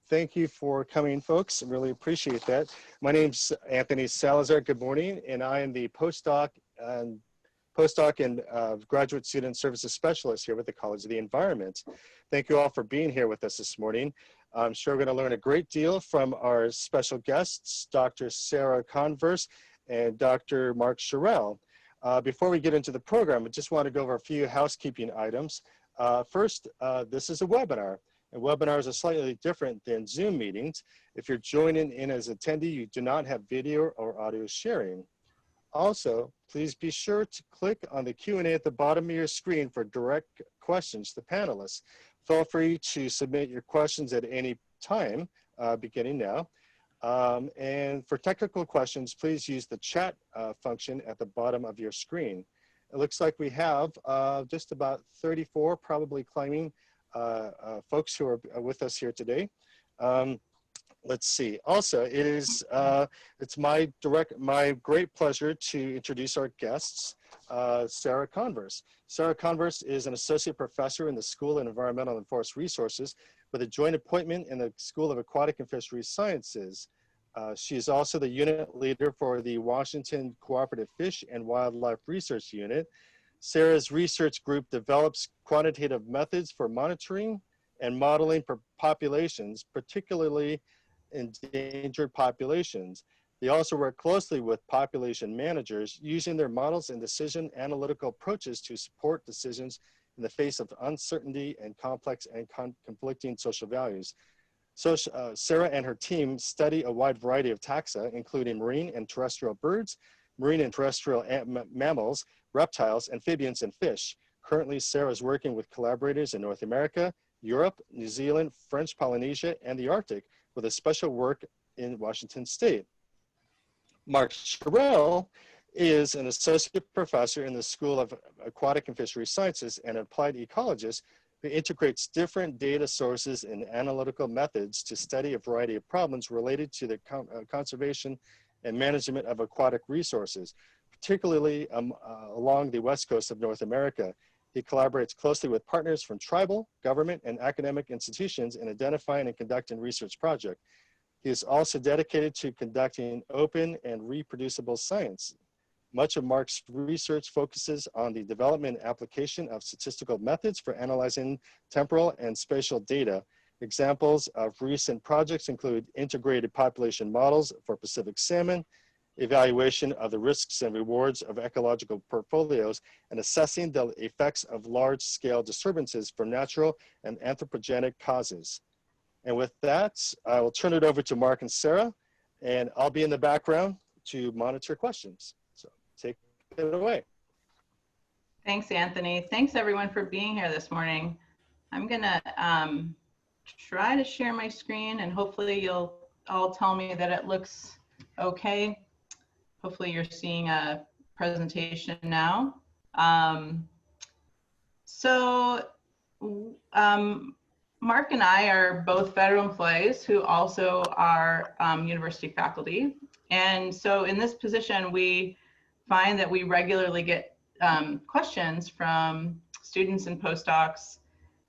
Thank you for coming, folks. I really appreciate that. My name's Anthony Salazar. Good morning, and I am the postdoc and graduate student services specialist here with the College of the Environment. Thank you all for being here with us this morning. I'm sure we're going to learn a great deal from our special guests, Dr. Sarah Converse and Dr. Mark Scheuerell. Before we get into the program, I just want to go over a few housekeeping items. First, this is a webinar, and webinars are slightly different than Zoom meetings. If you're joining in as attendee, you do not have video or audio sharing. Also, please be sure to click on the Q&A at the bottom of your screen for direct questions to panelists. Feel free to submit your questions at any time, beginning now. And for technical questions, please use the chat function at the bottom of your screen. It looks like we have just about 34, probably climbing, folks who are with us here today. Let's see. Also, it's my great pleasure to introduce our guests, Sarah Converse. Sarah Converse is an associate professor in the School of Environmental and Forest Resources with a joint appointment in the School of Aquatic and Fisheries Sciences. She is also the unit leader for the Washington Cooperative Fish and Wildlife Research Unit. Sarah's research group develops quantitative methods for monitoring and modeling for populations, particularly endangered populations. They also work closely with population managers using their models and decision analytical approaches to support decisions in the face of uncertainty and complex and conflicting social values. So Sarah and her team study a wide variety of taxa, including marine and terrestrial birds, marine and terrestrial mammals, reptiles, amphibians, and fish. Currently, Sarah is working with collaborators in North America, Europe, New Zealand, French Polynesia, and the Arctic, with a special work in Washington State. Mark Scheuerell is an associate professor in the School of Aquatic and Fisheries Sciences and applied ecologist who integrates different data sources and analytical methods to study a variety of problems related to the conservation and management of aquatic resources, particularly along the west coast of North America. He collaborates closely with partners from tribal, government, and academic institutions in identifying and conducting research projects. He is also dedicated to conducting open and reproducible science. Much of Mark's research focuses on the development and application of statistical methods for analyzing temporal and spatial data. Examples of recent projects include integrated population models for Pacific salmon, evaluation of the risks and rewards of ecological portfolios, and assessing the effects of large-scale disturbances from natural and anthropogenic causes. And with that, I will turn it over to Mark and Sarah, and I'll be in the background to monitor questions. So take it away. Thanks, Anthony. Thanks, everyone, for being here this morning. I'm gonna try to share my screen, and hopefully you'll all tell me that it looks okay. Hopefully you're seeing a presentation now. Mark and I are both federal employees who also are university faculty. And so in this position, we find that we regularly get questions from students and postdocs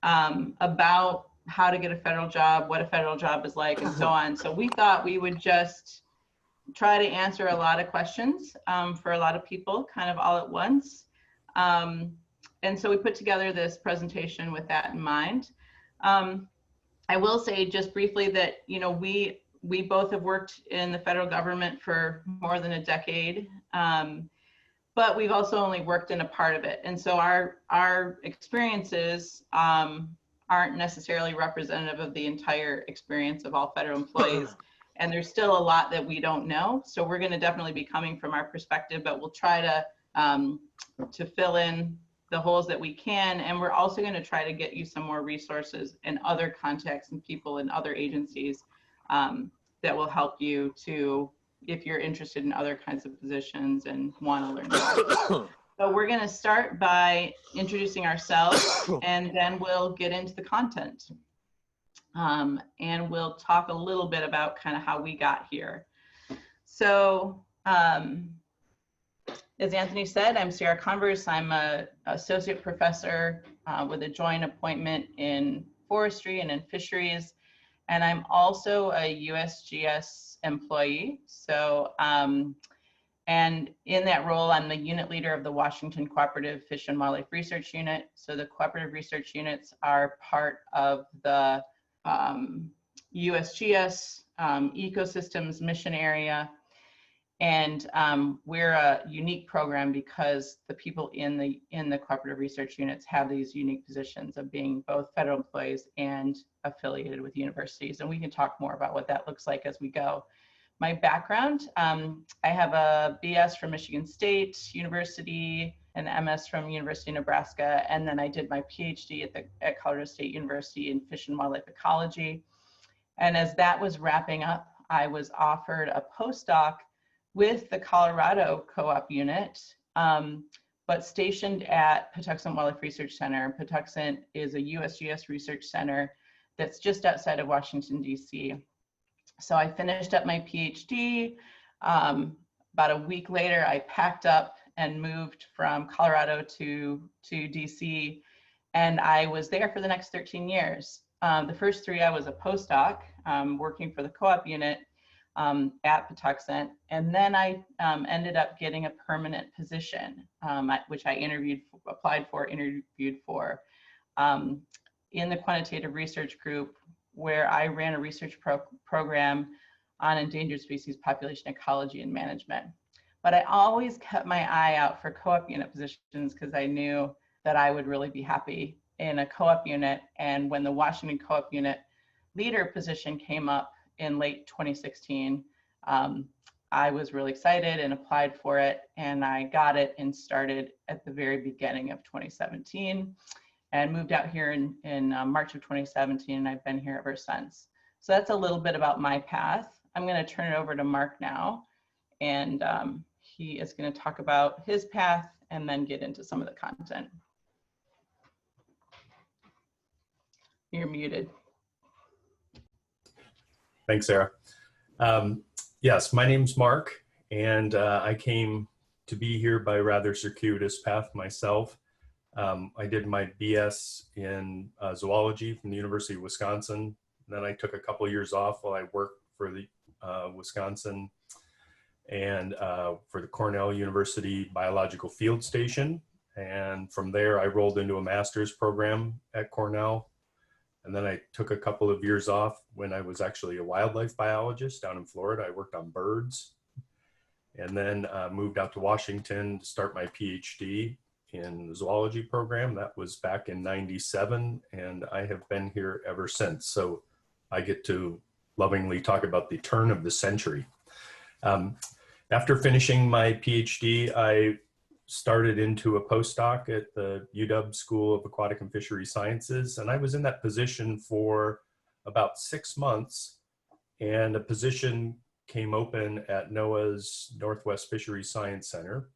about how to get a federal job, what a federal job is like, and so on. So we thought we would just try to answer a lot of questions for a lot of people kind of all at once. And so we put together this presentation with that in mind. I will say just briefly that, you know, we both have worked in the federal government for more than a decade, but we've also only worked in a part of it. And so our experiences aren't necessarily representative of the entire experience of all federal employees. And there's still a lot that we don't know. So we're going to definitely be coming from our perspective, but we'll try to fill in the holes that we can. And we're also going to try to get you some more resources and other contacts and people in other agencies that will help you to, if you're interested in other kinds of positions and want to learn more. So we're going to start by introducing ourselves, and then we'll get into the content. And we'll talk a little bit about kind of how we got here. So as Anthony said, I'm Sarah Converse. I'm an associate professor with a joint appointment in forestry and in fisheries. And I'm also a USGS employee. So, and in that role, I'm the unit leader of the Washington Cooperative Fish and Wildlife Research Unit. So the cooperative research units are part of the USGS ecosystems mission area. And we're a unique program because the people in the cooperative research units have these unique positions of being both federal employees and affiliated with universities. And we can talk more about what that looks like as we go. My background, I have a BS from Michigan State University, an MS from University of Nebraska, and then I did my PhD at Colorado State University in Fish and Wildlife Ecology. And as that was wrapping up, I was offered a postdoc with the Colorado Co-op unit, but stationed at Patuxent Wildlife Research Center. Patuxent is a USGS research center that's just outside of Washington, DC. So I finished up my PhD. About a week later, I packed up and moved from Colorado to DC, and I was there for the next 13 years. The first 3, I was a postdoc working for the co-op unit at Patuxent, and then I ended up getting a permanent position, which I applied for in the quantitative research group, where I ran a research program on endangered species population ecology and management. But I always kept my eye out for co-op unit positions because I knew that I would really be happy in a co-op unit. And when the Washington co-op unit leader position came up in late 2016, I was really excited and applied for it, and I got it and started at the very beginning of 2017. And moved out here in March of 2017, and I've been here ever since. So that's a little bit about my path. I'm going to turn it over to Mark now, and he is going to talk about his path and then get into some of the content. You're muted. Thanks, Sarah. Yes, my name's Mark, and I came to be here by a rather circuitous path myself. I did my BS in zoology from the University of Wisconsin. Then I took a couple of years off while I worked for the Wisconsin and for the Cornell University Biological Field Station. And from there, I rolled into a master's program at Cornell. And then I took a couple of years off when I was actually a wildlife biologist down in Florida. I worked on birds, and then moved out to Washington to start my PhD in the zoology program. That was back in '97, and I have been here ever since. So I get to lovingly talk about the turn of the century. After finishing my PhD, I started into a postdoc at the UW School of Aquatic and Fishery Sciences, and I was in that position for about 6 months, and a position came open at NOAA's Northwest Fisheries Science Center.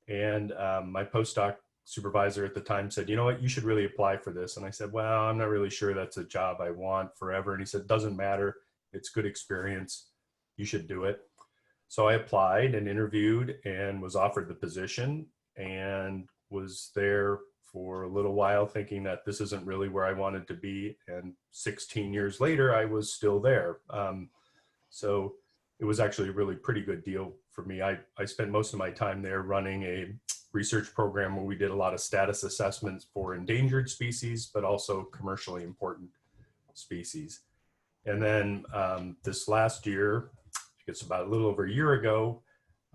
And my postdoc supervisor at the time said, you know what, you should really apply for this. And I said, well, I'm not really sure that's a job I want forever. And he said, doesn't matter, it's good experience, you should do it. So I applied and interviewed and was offered the position, and was there for a little while thinking that this isn't really where I wanted to be. And 16 years later, I was still there. So it was actually a really pretty good deal for me. I spent most of my time there running a research program where we did a lot of status assessments for endangered species, but also commercially important species. And then this last year, it's about a little over a year ago,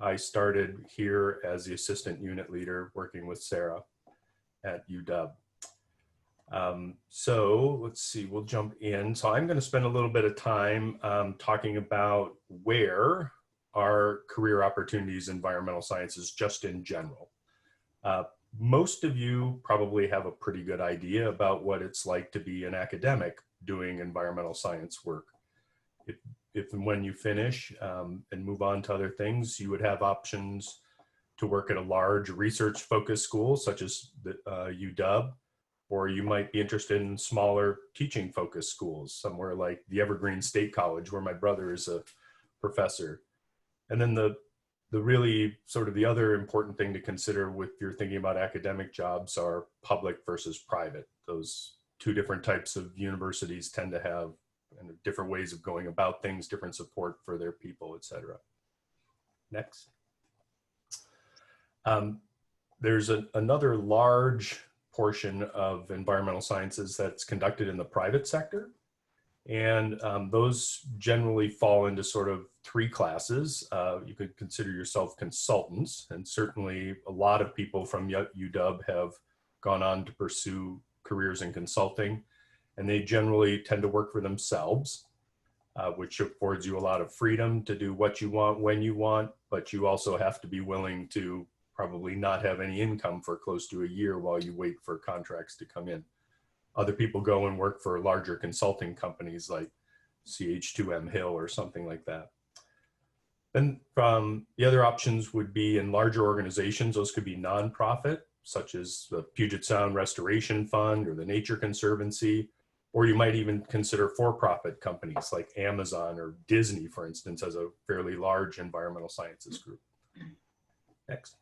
I started here as the assistant unit leader working with Sarah at UW. So let's see, we'll jump in. So I'm going to spend a little bit of time talking about where are career opportunities in environmental sciences just in general. Most of you probably have a pretty good idea about what it's like to be an academic doing environmental science work. If and when you finish and move on to other things, you would have options to work at a large research-focused school such as the UW, or you might be interested in smaller teaching-focused schools, somewhere like the Evergreen State College, where my brother is a professor. And then the really sort of the other important thing to consider if you're thinking about academic jobs are public versus private. Those two different types of universities tend to have and different ways of going about things, different support for their people, et cetera. Next. There's another large portion of environmental sciences that's conducted in the private sector. And those generally fall into sort of three classes. You could consider yourself consultants, and certainly a lot of people from UW have gone on to pursue careers in consulting, and they generally tend to work for themselves, which affords you a lot of freedom to do what you want, when you want, but you also have to be willing to probably not have any income for close to a year while you wait for contracts to come in. Other people go and work for larger consulting companies like CH2M Hill or something like that. Then the other options would be in larger organizations. Those could be nonprofit, such as the Puget Sound Restoration Fund or the Nature Conservancy, or you might even consider for-profit companies like Amazon or Disney, for instance, as a fairly large environmental sciences group. Next.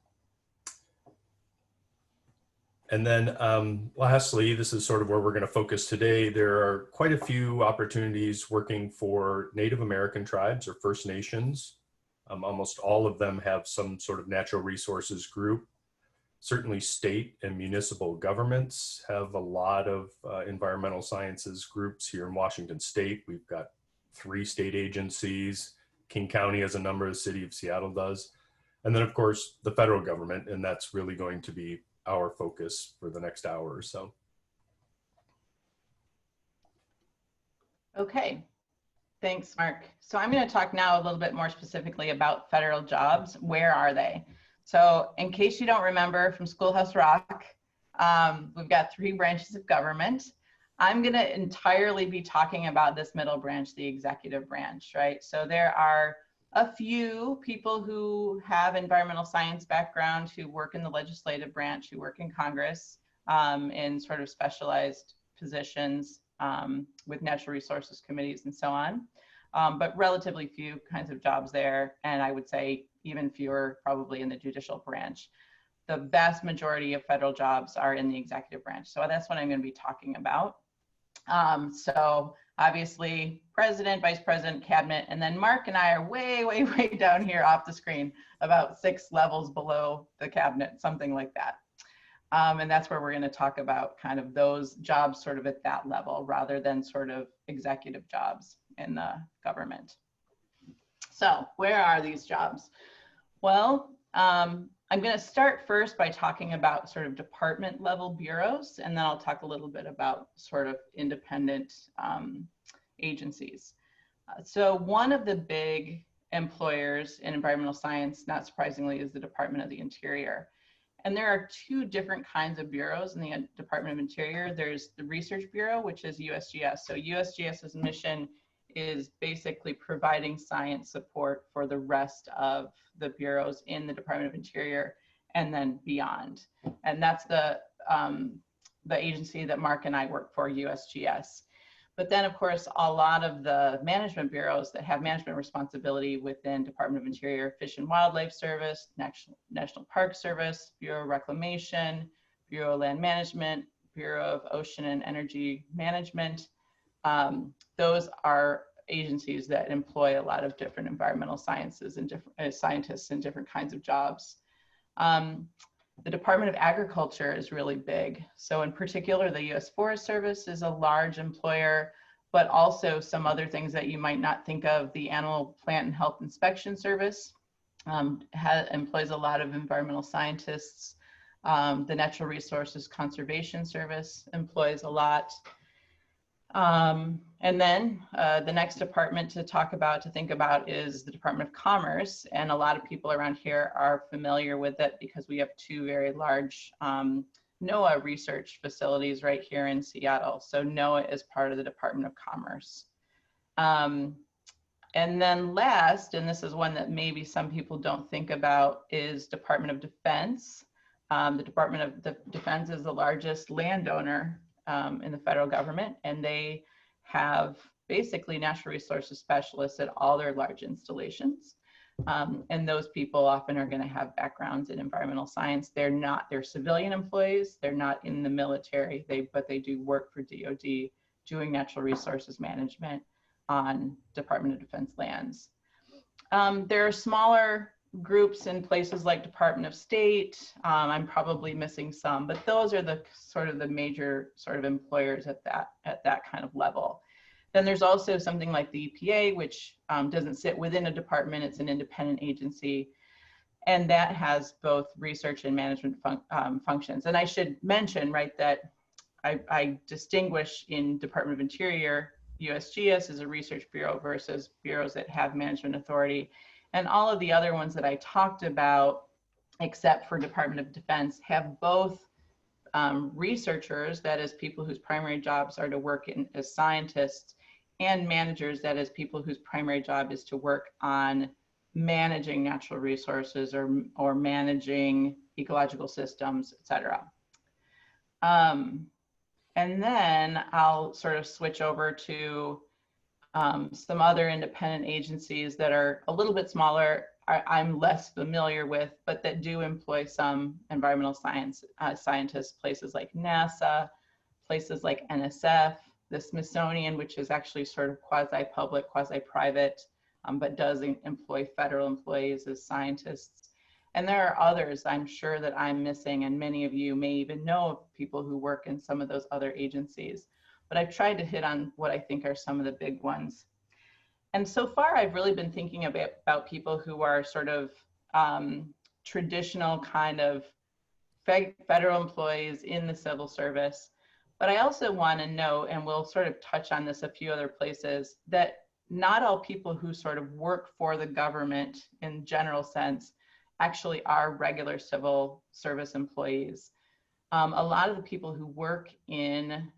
And then lastly, this is sort of where we're going to focus today. There are quite a few opportunities working for Native American tribes or First Nations. Almost all of them have some sort of natural resources group. Certainly state and municipal governments have a lot of environmental sciences groups here in Washington State. We've got 3 state agencies. King County has a number, the city of Seattle does. And then of course, the federal government, and that's really going to be our focus for the next hour or so. Okay, thanks, Mark. So I'm going to talk now a little bit more specifically about federal jobs. Where are they? So in case you don't remember from Schoolhouse Rock, we've got 3 branches of government. I'm going to entirely be talking about this middle branch, the executive branch, right? So there are a few people who have environmental science background who work in the legislative branch, who work in Congress in sort of specialized positions with natural resources committees and so on, but relatively few kinds of jobs there. And I would say even fewer probably in the judicial branch. The vast majority of federal jobs are in the executive branch. So that's what I'm going to be talking about. So obviously president, vice president, cabinet, and then Mark and I are way, way, way down here off the screen, about 6 levels below the cabinet, something like that. And that's where we're going to talk about kind of those jobs sort of at that level rather than sort of executive jobs in the government. So where are these jobs? Well, I'm going to start first by talking about sort of department level bureaus, and then I'll talk a little bit about sort of independent agencies. So one of the big employers in environmental science, not surprisingly, is the Department of the Interior. And there are 2 different kinds of bureaus in the Department of Interior. There's the Research Bureau, which is USGS. So USGS's mission is basically providing science support for the rest of the bureaus in the Department of Interior and then beyond. And that's the agency that Mark and I work for, USGS. But then of course, a lot of the management bureaus that have management responsibility within Department of Interior, Fish and Wildlife Service, National Park Service, Bureau of Reclamation, Bureau of Land Management, Bureau of Ocean and Energy Management. Those are agencies that employ a lot of different environmental sciences and different scientists in different kinds of jobs. The Department of Agriculture is really big. So in particular, the U.S. Forest Service is a large employer, but also some other things that you might not think of. The Animal Plant and Health Inspection Service employs a lot of environmental scientists. The Natural Resources Conservation Service employs a lot. And then the next department to think about is the Department of Commerce. And a lot of people around here are familiar with it because we have 2 very large NOAA research facilities right here in Seattle. So NOAA is part of the Department of Commerce. And then last, and this is one that maybe some people don't think about, is Department of Defense. The Department of Defense is the largest landowner in the federal government, and they have basically natural resources specialists at all their large installations. And those people often are going to have backgrounds in environmental science. They're civilian employees. They're not in the military, but they do work for DOD doing natural resources management. on Department of Defense lands. There are smaller groups in places like Department of State. I'm probably missing some, but those are the sort of the major sort of employers at that kind of level. Then there's also something like the EPA, which doesn't sit within a department, it's an independent agency. And that has both research and management functions. And I should mention, right, that I distinguish in Department of Interior, USGS is a research bureau versus bureaus that have management authority. And all of the other ones that I talked about, except for Department of Defense, have both researchers, that is people whose primary jobs are to work as scientists, and managers, that is people whose primary job is to work on managing natural resources or managing ecological systems, et cetera. And then I'll sort of switch over to some other independent agencies that are a little bit smaller, I'm less familiar with, but that do employ some environmental science scientists, places like NASA, places like NSF, the Smithsonian, which is actually sort of quasi-public, quasi-private, but does employ federal employees as scientists. And there are others I'm sure that I'm missing, and many of you may even know of people who work in some of those other agencies. But I've tried to hit on what I think are some of the big ones. And so far, I've really been thinking about people who are sort of traditional kind of federal employees in the civil service. But I also want to note, and we'll sort of touch on this a few other places, that not all people who sort of work for the government in general sense actually are regular civil service employees. A lot of the people who work in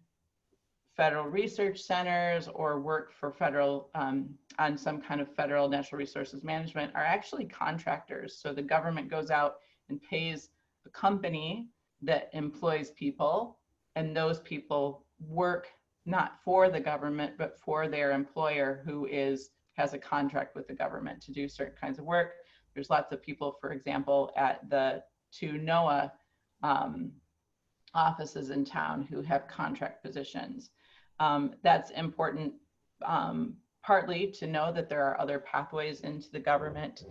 federal research centers or work for federal, on some kind of federal natural resources management are actually contractors. So the government goes out and pays a company that employs people, and those people work not for the government, but for their employer who has a contract with the government to do certain kinds of work. There's lots of people, for example, at the two NOAA offices in town who have contract positions. That's important partly to know that there are other pathways into the government.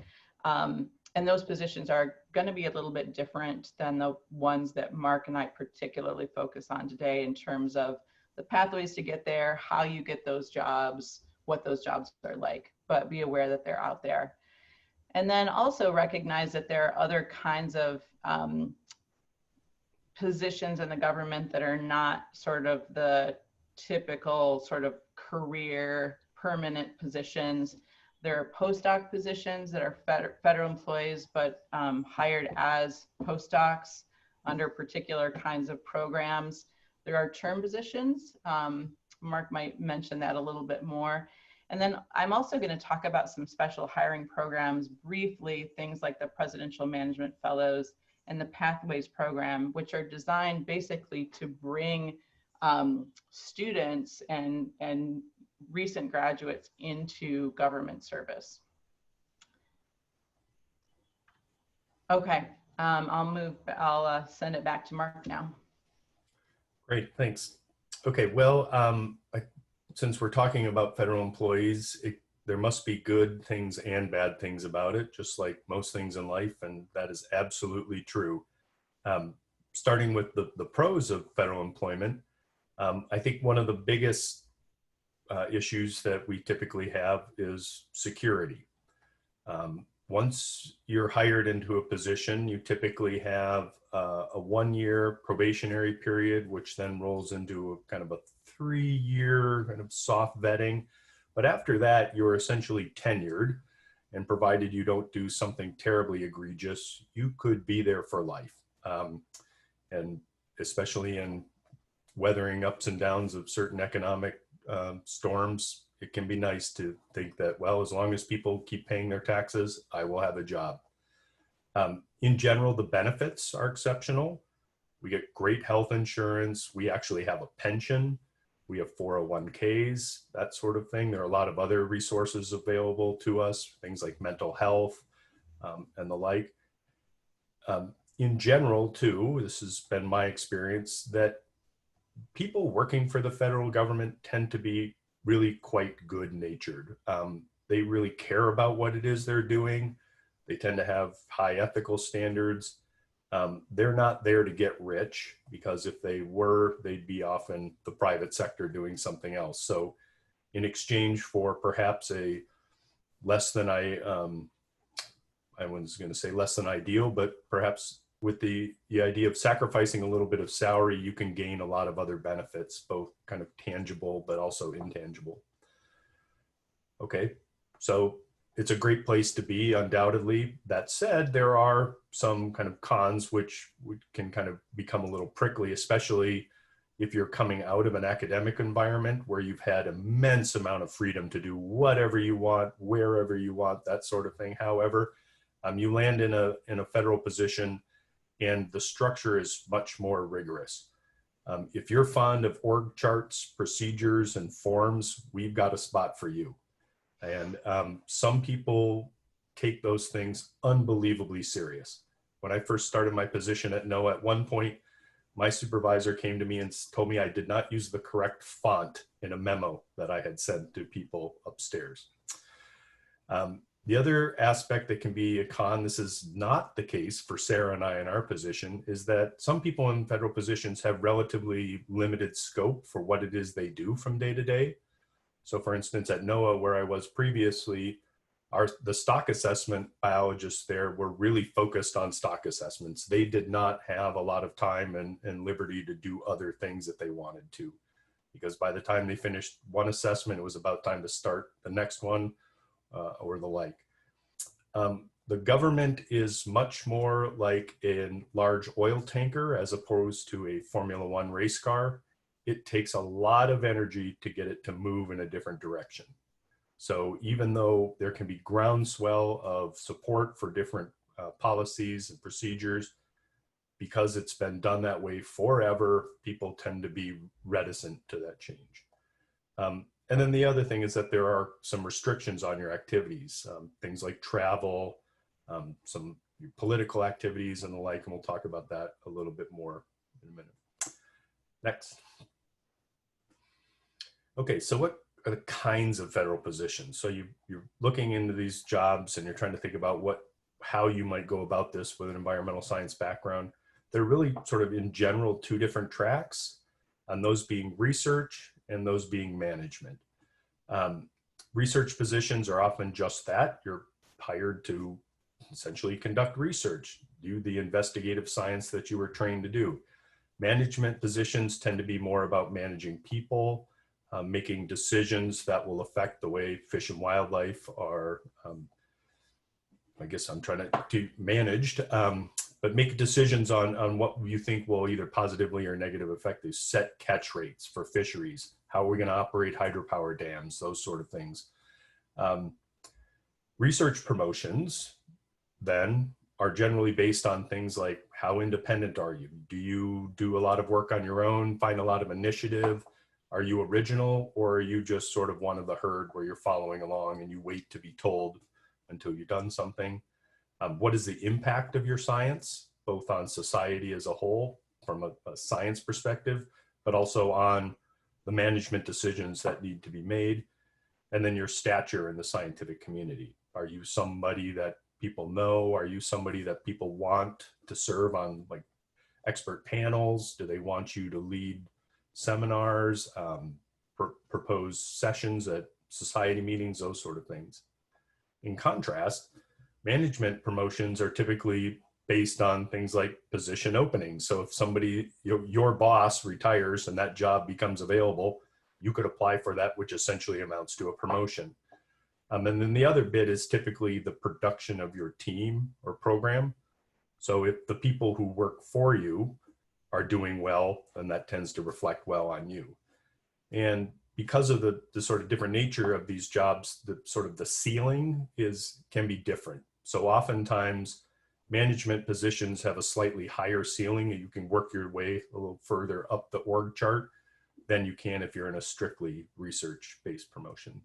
And those positions are going to be a little bit different than the ones that Mark and I particularly focus on today in terms of the pathways to get there, how you get those jobs, what those jobs are like, but be aware that they're out there. And then also recognize that there are other kinds of positions in the government that are not sort of the typical sort of career permanent positions. There are postdoc positions that are federal employees, but hired as postdocs under particular kinds of programs. There are term positions. Mark might mention that a little bit more. And then I'm also going to talk about some special hiring programs briefly, things like the Presidential Management Fellows and the Pathways program, which are designed basically to bring students and recent graduates into government service. Okay, I'll send it back to Mark now. Great, thanks. Okay, well, since we're talking about federal employees, there must be good things and bad things about it, just like most things in life, and that is absolutely true. Starting with the pros of federal employment, I think one of the biggest issues that we typically have is security. Once you're hired into a position, you typically have a 1-year probationary period, which then rolls into a kind of a 3-year kind of soft vetting. But after that, you're essentially tenured, and provided you don't do something terribly egregious, you could be there for life. And especially in weathering ups and downs of certain economic storms, it can be nice to think that, well, as long as people keep paying their taxes, I will have a job. In general, the benefits are exceptional. We get great health insurance. We actually have a pension. We have 401ks, that sort of thing. There are a lot of other resources available to us, things like mental health and the like. In general, too, this has been my experience, that people working for the federal government tend to be really quite good natured. They really care about what it is they're doing. They tend to have high ethical standards. They're not there to get rich, because if they were, they'd be off in the private sector doing something else. So in exchange for perhaps a less than I was going to say less than ideal, but perhaps with the idea of sacrificing a little bit of salary, you can gain a lot of other benefits, both kind of tangible, but also intangible. Okay, so it's a great place to be, undoubtedly. That said, there are some kind of cons which can kind of become a little prickly, especially if you're coming out of an academic environment where you've had immense amount of freedom to do whatever you want, wherever you want, that sort of thing. However, you land in a federal position and the structure is much more rigorous. If you're fond of org charts, procedures, and forms, we've got a spot for you. And some people take those things unbelievably serious. When I first started my position at NOAA, at one point, my supervisor came to me and told me I did not use the correct font in a memo that I had sent to people upstairs. The other aspect that can be a con, this is not the case for Sarah and I in our position, is that some people in federal positions have relatively limited scope for what it is they do from day to day. So for instance, at NOAA, where I was previously, the stock assessment biologists there were really focused on stock assessments. They did not have a lot of time and liberty to do other things that they wanted to, because by the time they finished one assessment, it was about time to start the next one or the like. The government is much more like a large oil tanker as opposed to a Formula One race car. It takes a lot of energy to get it to move in a different direction. So even though there can be groundswell of support for different policies and procedures, because it's been done that way forever, people tend to be reticent to that change. And then the other thing is that there are some restrictions on your activities, things like travel, some political activities and the like, and we'll talk about that a little bit more in a minute. Next. Okay, so what are the kinds of federal positions? So you're looking into these jobs and you're trying to think about how you might go about this with an environmental science background. They're really sort of in general two different tracks, and those being research and those being management. Research positions are often just that. You're hired to essentially conduct research, do the investigative science that you were trained to do. Management positions tend to be more about managing people, making decisions that will affect the way fish and wildlife are, I guess I'm trying to managed, but make decisions on what you think will either positively or negatively affect these set catch rates for fisheries. How are we going to operate hydropower dams, those sort of things. Research promotions then are generally based on things like how independent are you? Do you do a lot of work on your own, find a lot of initiative? Are you original, or are you just sort of one of the herd where you're following along and you wait to be told until you've done something? What is the impact of your science, both on society as a whole from a science perspective, but also on the management decisions that need to be made? And then your stature in the scientific community. Are you somebody that people know? Are you somebody that people want to serve on like expert panels? Do they want you to lead seminars, propose sessions at society meetings, those sort of things? In contrast, management promotions are typically based on things like position openings. So if somebody, your boss retires and that job becomes available, you could apply for that, which essentially amounts to a promotion. And then the other bit is typically the production of your team or program. So if the people who work for you are doing well, then that tends to reflect well on you. And because of the sort of different nature of these jobs, the sort of the ceiling can be different. So oftentimes management positions have a slightly higher ceiling, and you can work your way a little further up the org chart than you can if you're in a strictly research-based promotion.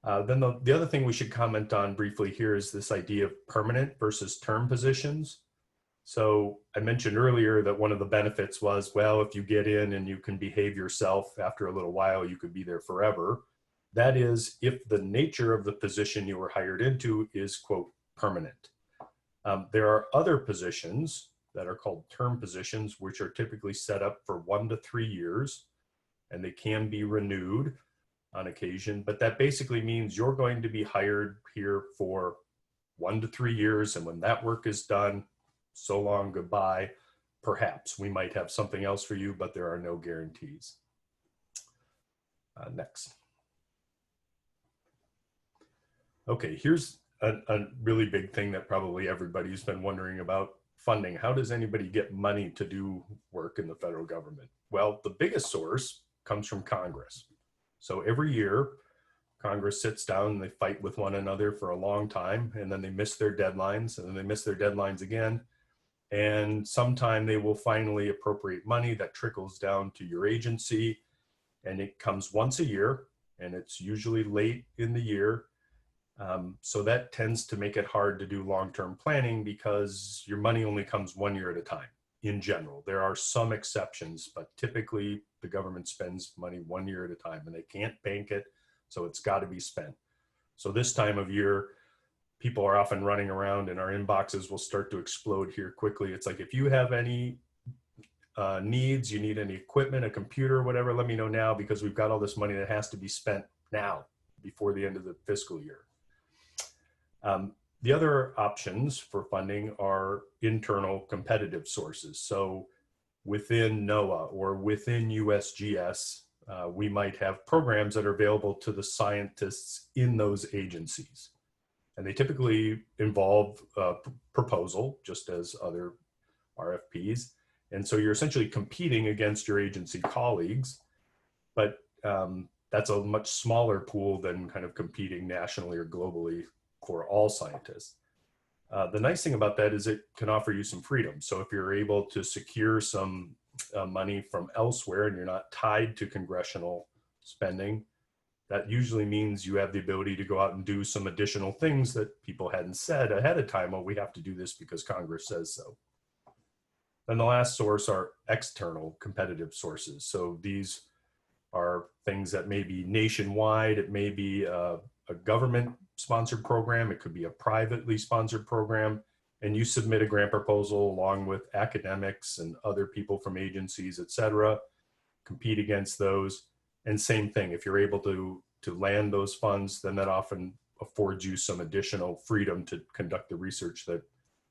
Then the other thing we should comment on briefly here is this idea of permanent versus term positions. So I mentioned earlier that one of the benefits was, well, if you get in and you can behave yourself after a little while, you could be there forever. That is, if the nature of the position you were hired into is, quote, permanent. There are other positions that are called term positions, which are typically set up for 1 to 3 years, and they can be renewed on occasion, but that basically means you're going to be hired here for 1 to 3 years, and when that work is done, so long, goodbye. Perhaps we might have something else for you, but there are no guarantees. Next. Okay, here's a really big thing that probably everybody's been wondering about: funding. How does anybody get money to do work in the federal government? Well, the biggest source comes from Congress. So every year, Congress sits down and they fight with one another for a long time, and then they miss their deadlines, and then they miss their deadlines again. And sometime they will finally appropriate money that trickles down to your agency, and it comes once a year, and it's usually late in the year. So that tends to make it hard to do long-term planning because your money only comes 1 year at a time in general. There are some exceptions, but typically the government spends money 1 year at a time, and they can't bank it, so it's got to be spent. So this time of year, people are often running around and our inboxes will start to explode here quickly. It's like, if you have any needs, you need any equipment, a computer, whatever, let me know now, because we've got all this money that has to be spent now before the end of the fiscal year. The other options for funding are internal competitive sources. So within NOAA or within USGS, we might have programs that are available to the scientists in those agencies. And they typically involve a proposal, just as other RFPs. And so you're essentially competing against your agency colleagues, but that's a much smaller pool than kind of competing nationally or globally for all scientists. The nice thing about that is it can offer you some freedom. So if you're able to secure some money from elsewhere and you're not tied to congressional spending, that usually means you have the ability to go out and do some additional things that people hadn't said ahead of time. Well, we have to do this because Congress says so. Then the last source are external competitive sources. So these are things that may be nationwide. It may be a government sponsored program. It could be a privately sponsored program. And you submit a grant proposal along with academics and other people from agencies, et cetera, compete against those. And same thing, if you're able to land those funds, then that often affords you some additional freedom to conduct the research that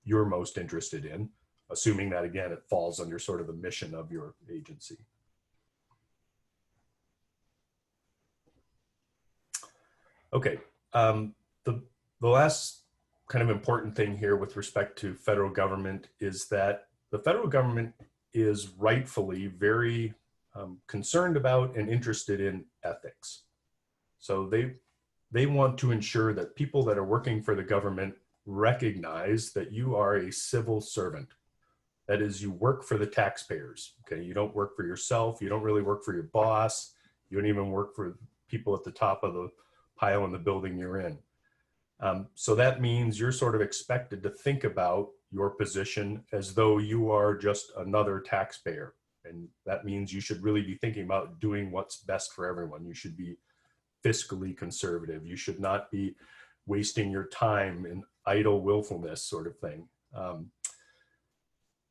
you're most interested in, assuming that, again, it falls under sort of the mission of your agency. Okay, the last kind of important thing here with respect to federal government is that the federal government is rightfully very concerned about and interested in ethics. So they want to ensure that people that are working for the government recognize that you are a civil servant. That is, you work for the taxpayers, okay? You don't work for yourself. You don't really work for your boss. You don't even work for people at the top of the pile in the building you're in. So that means you're sort of expected to think about your position as though you are just another taxpayer. And that means you should really be thinking about doing what's best for everyone. You should be fiscally conservative. You should not be wasting your time in idle willfulness sort of thing.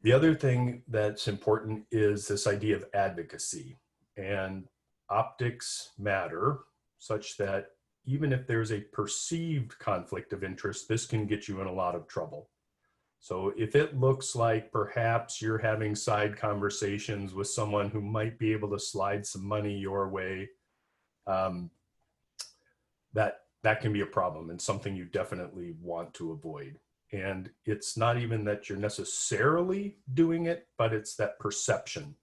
The other thing that's important is this idea of advocacy. And optics matter such that even if there's a perceived conflict of interest, this can get you in a lot of trouble. So if it looks like perhaps you're having side conversations with someone who might be able to slide some money your way, that can be a problem and something you definitely want to avoid. And it's not even that you're necessarily doing it, but it's that perception.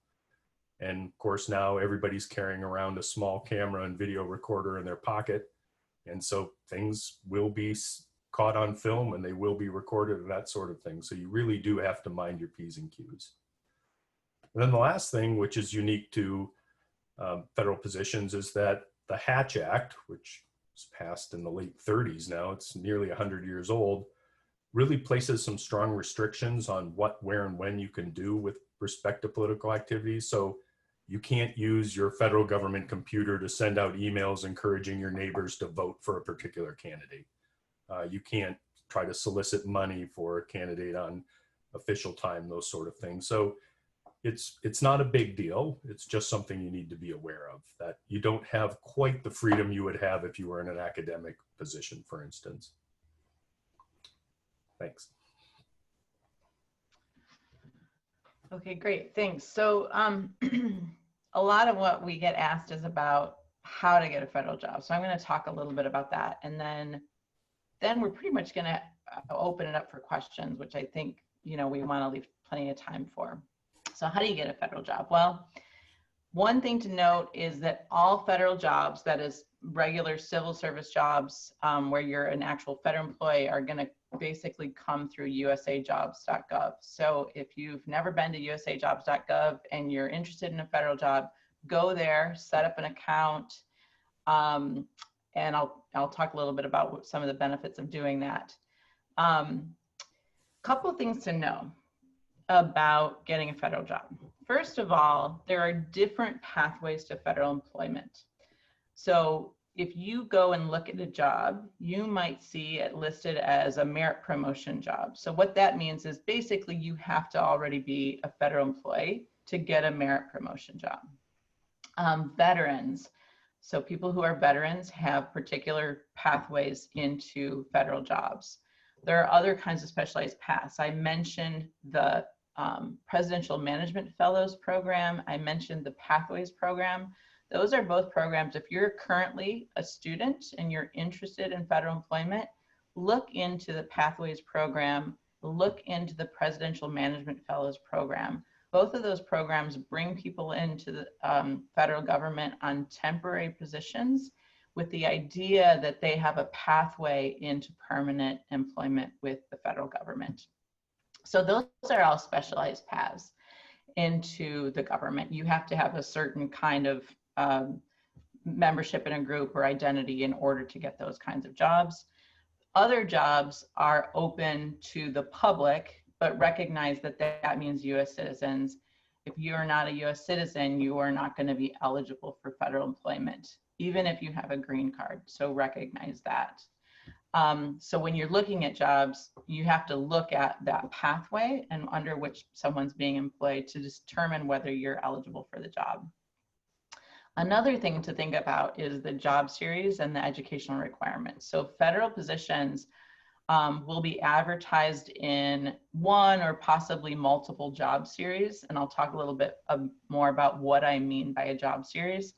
And of course, now everybody's carrying around a small camera and video recorder in their pocket. And so things will be caught on film and they will be recorded and that sort of thing. So you really do have to mind your P's and Q's. And then the last thing, which is unique to federal positions, is that the Hatch Act, which was passed in the late 30s now, it's nearly 100 years old, really places some strong restrictions on what, where, and when you can do with respect to political activities. So you can't use your federal government computer to send out emails encouraging your neighbors to vote for a particular candidate. You can't try to solicit money for a candidate on official time, those sort of things. So it's not a big deal. It's just something you need to be aware of, that you don't have quite the freedom you would have if you were in an academic position, for instance. Thanks. Okay, great, thanks. So a lot of what we get asked is about how to get a federal job. So I'm going to talk a little bit about that, and then we're pretty much going to open it up for questions, which I think, you know, we want to leave plenty of time for. So how do you get a federal job? Well, one thing to note is that all federal jobs, that is regular civil service jobs where you're an actual federal employee, are going to basically come through usajobs.gov. So if you've never been to usajobs.gov and you're interested in a federal job, go there, set up an account, and I'll talk a little bit about some of the benefits of doing that. Couple of things to know about getting a federal job. First of all, there are different pathways to federal employment. So if you go and look at a job, you might see it listed as a merit promotion job. So what that means is basically you have to already be a federal employee to get a merit promotion job. Veterans, so people who are veterans have particular pathways into federal jobs. There are other kinds of specialized paths. I mentioned the Presidential Management Fellows Program. I mentioned the Pathways Program. Those are both programs. If you're currently a student and you're interested in federal employment, look into the Pathways Program, look into the Presidential Management Fellows Program. Both of those programs bring people into the federal government on temporary positions with the idea that they have a pathway into permanent employment with the federal government. So those are all specialized paths into the government. You have to have a certain kind of membership in a group or identity in order to get those kinds of jobs. Other jobs are open to the public, but recognize that that means US citizens. If you're not a US citizen, you are not going to be eligible for federal employment, even if you have a green card. So recognize that. So when you're looking at jobs, you have to look at that pathway and under which someone's being employed to determine whether you're eligible for the job. Another thing to think about is the job series and the educational requirements. So federal positions will be advertised in one or possibly multiple job series. And I'll talk a little bit more about what I mean by a job series.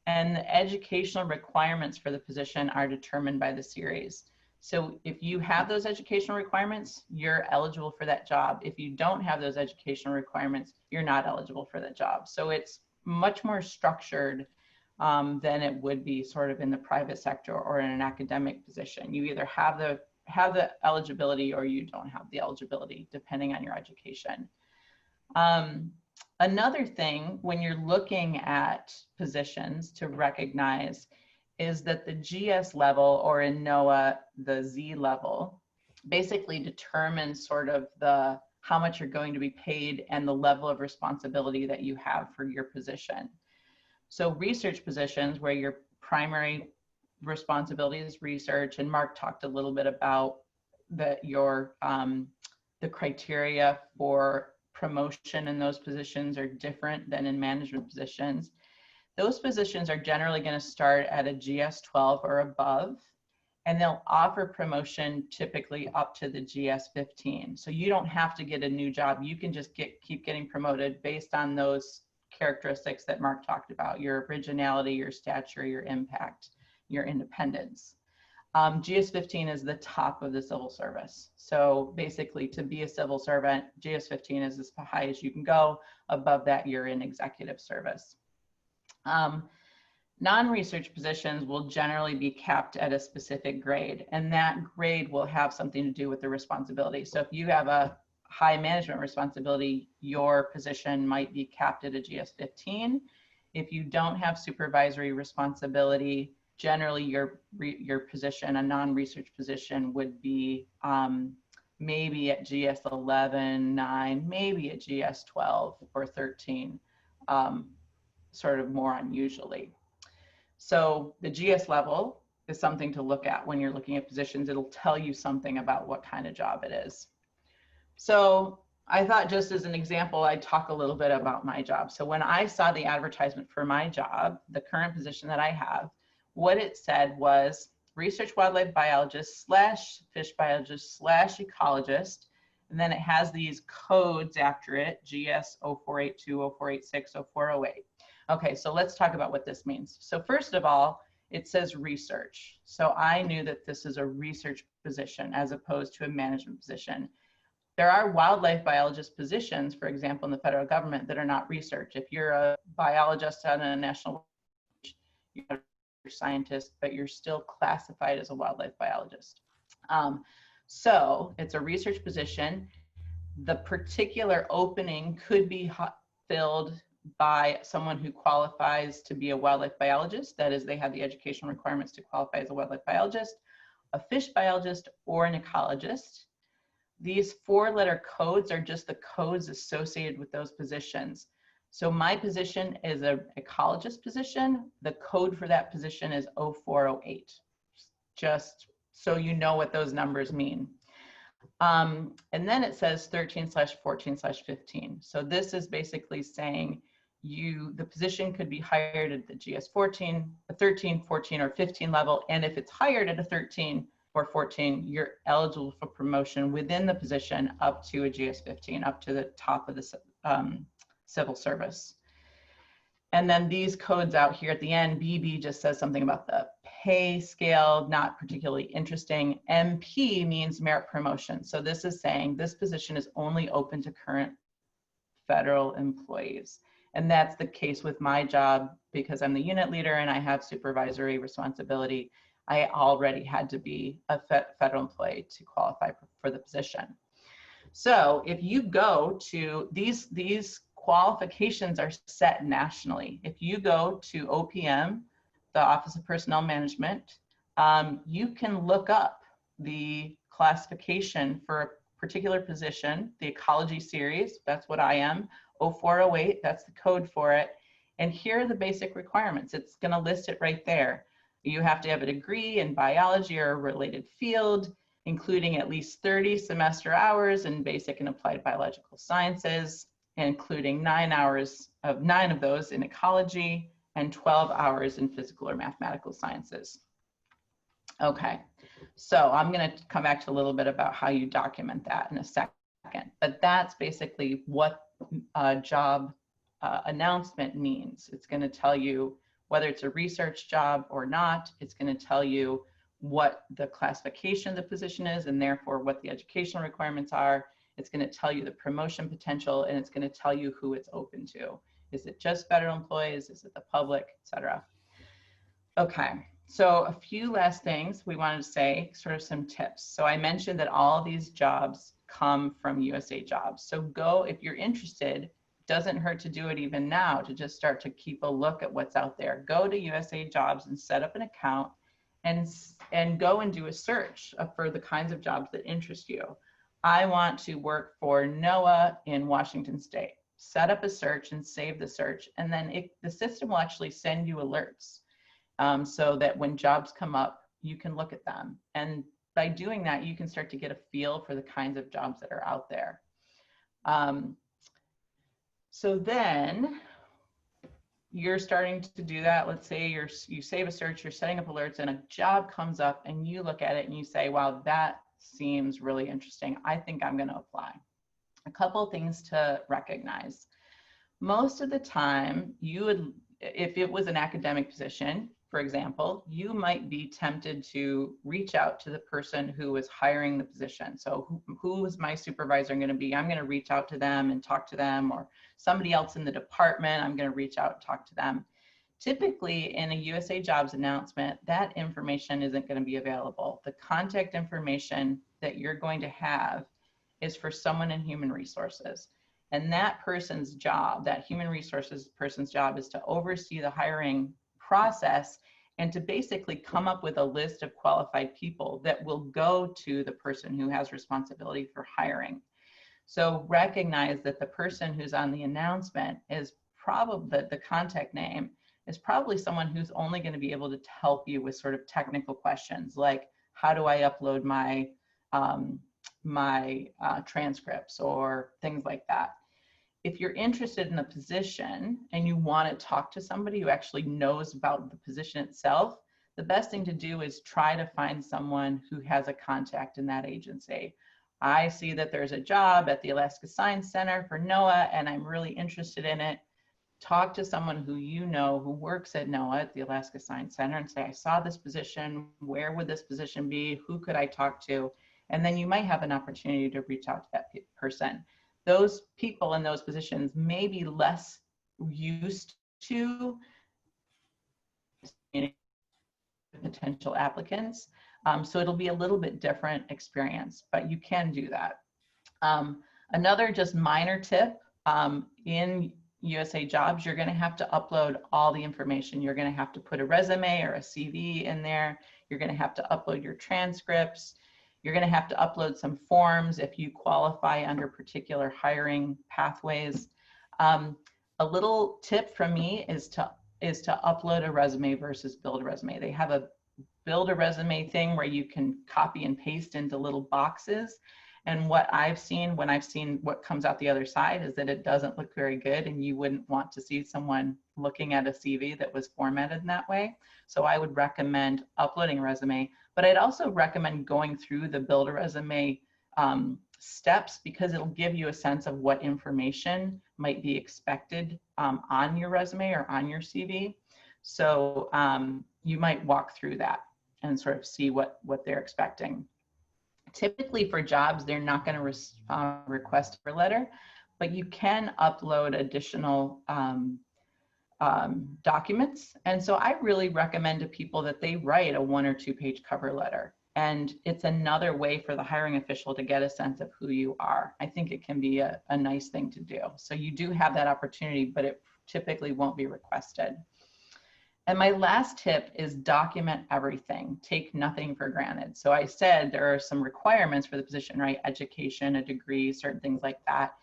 And the educational requirements for the position are determined by the series. So if you have those educational requirements, you're eligible for that job. If you don't have those educational requirements, you're not eligible for that job. So it's much more structured than it would be sort of in the private sector or in an academic position. You either have the eligibility or you don't have the eligibility, depending on your education. Another thing when you're looking at positions to recognize is that the GS level, or in NOAA, the Z level, basically determines sort of how much you're going to be paid and the level of responsibility that you have for your position. So research positions where your primary responsibility is research, and Mark talked a little bit about the criteria for promotion in those positions are different than in management positions. Those positions are generally going to start at a GS 12 or above, and they'll offer promotion typically up to the GS 15. So you don't have to get a new job. You can just keep getting promoted based on those characteristics that Mark talked about: your originality, your stature, your impact, your independence. GS 15 is the top of the civil service. So basically, to be a civil servant, GS 15 is as high as you can go. Above that, you're in executive service. Non-research positions will generally be capped at a specific grade, and that grade will have something to do with the responsibility. So if you have a high management responsibility, your position might be capped at a GS 15. If you don't have supervisory responsibility, generally your position, a non-research position, would be maybe at GS 11, 9, maybe at GS 12 or 13, sort of more unusually. So the GS level is something to look at when you're looking at positions. It'll tell you something about what kind of job it is. So I thought, just as an example, I'd talk a little bit about my job. So when I saw the advertisement for my job, the current position that I have, what it said was research wildlife biologist / fish biologist / ecologist. And then it has these codes after it, GS 0482, 0486, 0408. Okay, so let's talk about what this means. So first of all, it says research. So I knew that this is a research position as opposed to a management position. There are wildlife biologist positions, for example, in the federal government that are not research. If you're a biologist on a national, you're a scientist, but you're still classified as a wildlife biologist. So it's a research position. The particular opening could be filled by someone who qualifies to be a wildlife biologist. That is, they have the educational requirements to qualify as a wildlife biologist, a fish biologist, or an ecologist. These 4-letter codes are just the codes associated with those positions. So my position is an ecologist position. The code for that position is 0408, just so you know what those numbers mean. And then it says 13/14/15. So this is basically saying the position could be hired at the GS 14, a 13, 14, or 15 level. And if it's hired at a 13 or 14, you're eligible for promotion within the position up to a GS 15, up to the top of the civil service. And then these codes out here at the end, BB just says something about the pay scale, not particularly interesting. MP means merit promotion. So this is saying this position is only open to current federal employees. And that's the case with my job because I'm the unit leader and I have supervisory responsibility. I already had to be a federal employee to qualify for the position. So if you go to these qualifications are set nationally. If you go to OPM, the Office of Personnel Management, you can look up the classification for a particular position, the ecology series, that's what I am, 0408, that's the code for it. And here are the basic requirements. It's gonna list it right there. You have to have a degree in biology or a related field, including at least 30 semester hours in basic and applied biological sciences, including 9 of those in ecology and 12 hours in physical or mathematical sciences. Okay, so I'm gonna come back to a little bit about how you document that in a second, but that's basically what a job announcement means. It's gonna tell you whether it's a research job or not. It's gonna tell you what the classification of the position is and therefore what the educational requirements are. It's gonna tell you the promotion potential and it's gonna tell you who it's open to. Is it just federal employees? Is it the public, et cetera? Okay, so a few last things we wanted to say, sort of some tips. So I mentioned that all of these jobs come from USA Jobs. So go, if you're interested, doesn't hurt to do it even now to just start to keep a look at what's out there. Go to USA Jobs and set up an account and go and do a search for the kinds of jobs that interest you. I want to work for NOAA in Washington State. Set up a search and save the search, and then the system will actually send you alerts so that when jobs come up, you can look at them. And by doing that, you can start to get a feel for the kinds of jobs that are out there. So then you're starting to do that. Let's say you save a search, you're setting up alerts, and a job comes up and you look at it and you say, wow, that seems really interesting. I think I'm going to apply. A couple things to recognize. Most of the time, you would, if it was an academic position, for example, you might be tempted to reach out to the person who is hiring the position. So who is my supervisor going to be? I'm going to reach out to them and talk to them, or somebody else in the department, I'm going to reach out and talk to them. Typically in a USA Jobs announcement, that information isn't going to be available. The contact information that you're going to have is for someone in human resources. And that person's job, that human resources person's job, is to oversee the hiring process and to basically come up with a list of qualified people that will go to the person who has responsibility for hiring. So recognize that the person who's on the announcement is probably, the contact name is probably someone who's only going to be able to help you with sort of technical questions like, how do I upload my transcripts or things like that. If you're interested in the position and you want to talk to somebody who actually knows about the position itself, the best thing to do is try to find someone who has a contact in that agency. I see that there's a job at the Alaska Science Center for NOAA and I'm really interested in it. Talk to someone who you know who works at NOAA at the Alaska Science Center and say, I saw this position, where would this position be? Who could I talk to? And then you might have an opportunity to reach out to that person. Those people in those positions may be less used to potential applicants. So it'll be a little bit different experience, but you can do that. Another just minor tip, in USA Jobs, you're going to have to upload all the information. You're going to have to put a resume or a CV in there. You're going to have to upload your transcripts. You're going to have to upload some forms if you qualify under particular hiring pathways. A little tip from me is to upload a resume versus build a resume. They have a build a resume thing where you can copy and paste into little boxes. And what I've seen when I've seen what comes out the other side is that it doesn't look very good, and you wouldn't want to see someone looking at a CV that was formatted in that way. So I would recommend uploading a resume, but I'd also recommend going through the build a resume steps, because it'll give you a sense of what information might be expected on your resume or on your CV. So you might walk through that and sort of see what they're expecting. Typically for jobs, they're not going to request a letter, but you can upload additional documents. And so I really recommend to people that they write a 1 or 2 page cover letter. And it's another way for the hiring official to get a sense of who you are. I think it can be a nice thing to do. So you do have that opportunity, but it typically won't be requested. And my last tip is document everything. Take nothing for granted. So I said there are some requirements for the position, right? Education, a degree, certain things like that.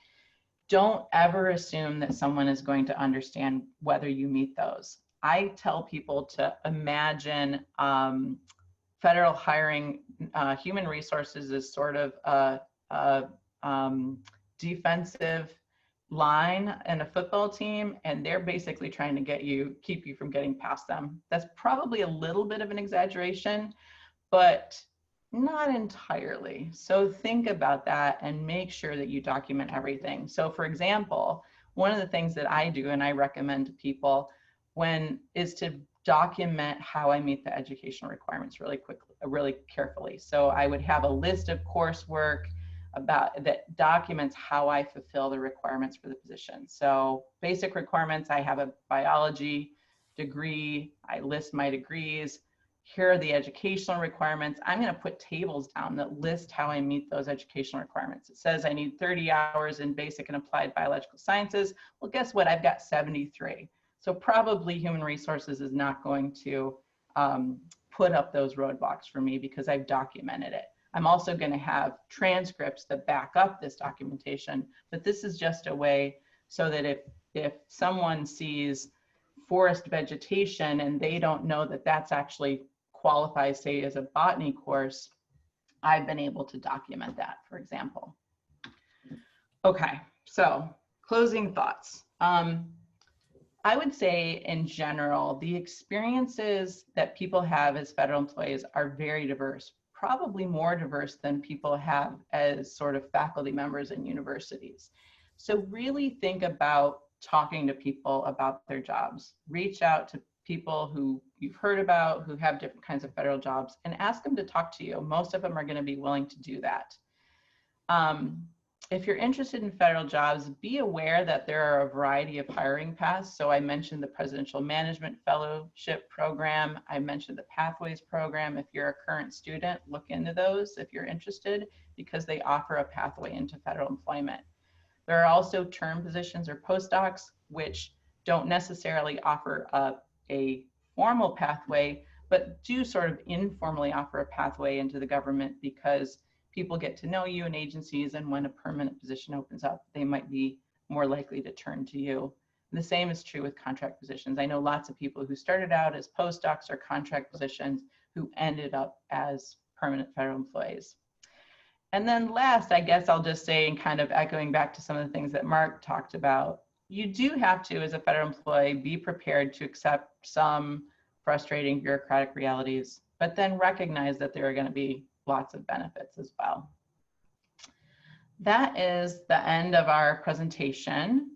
Don't ever assume that someone is going to understand whether you meet those. I tell people to imagine federal hiring, human resources is sort of a defensive line in a football team, and they're basically trying to keep you from getting past them. That's probably a little bit of an exaggeration, but not entirely. So think about that and make sure that you document everything. So for example, one of the things that I do and I recommend to people is to document how I meet the educational requirements really carefully. So I would have a list of coursework that documents how I fulfill the requirements for the position. So basic requirements, I have a biology degree, I list my degrees. Here are the educational requirements. I'm going to put tables down that list how I meet those educational requirements. It says I need 30 hours in basic and applied biological sciences. Well, guess what? I've got 73. So probably human resources is not going to put up those roadblocks for me because I've documented it. I'm also going to have transcripts that back up this documentation, but this is just a way so that if someone sees forest vegetation and they don't know that that's actually qualifies, say, as a botany course, I've been able to document that, for example. Okay, so closing thoughts. I would say in general, the experiences that people have as federal employees are very diverse, probably more diverse than people have as sort of faculty members in universities. So really think about talking to people about their jobs. Reach out to people who you've heard about, who have different kinds of federal jobs, and ask them to talk to you. Most of them are going to be willing to do that. If you're interested in federal jobs, be aware that there are a variety of hiring paths. So I mentioned the Presidential Management Fellowship Program. I mentioned the Pathways Program. If you're a current student, look into those if you're interested, because they offer a pathway into federal employment. There are also term positions or postdocs, which don't necessarily offer a formal pathway, but do sort of informally offer a pathway into the government because people get to know you in agencies, and when a permanent position opens up, they might be more likely to turn to you. And the same is true with contract positions. I know lots of people who started out as postdocs or contract positions who ended up as permanent federal employees. And then last, I guess I'll just say, and kind of echoing back to some of the things that Mark talked about, you do have to, as a federal employee, be prepared to accept some frustrating bureaucratic realities, but then recognize that there are going to be lots of benefits as well. That is the end of our presentation.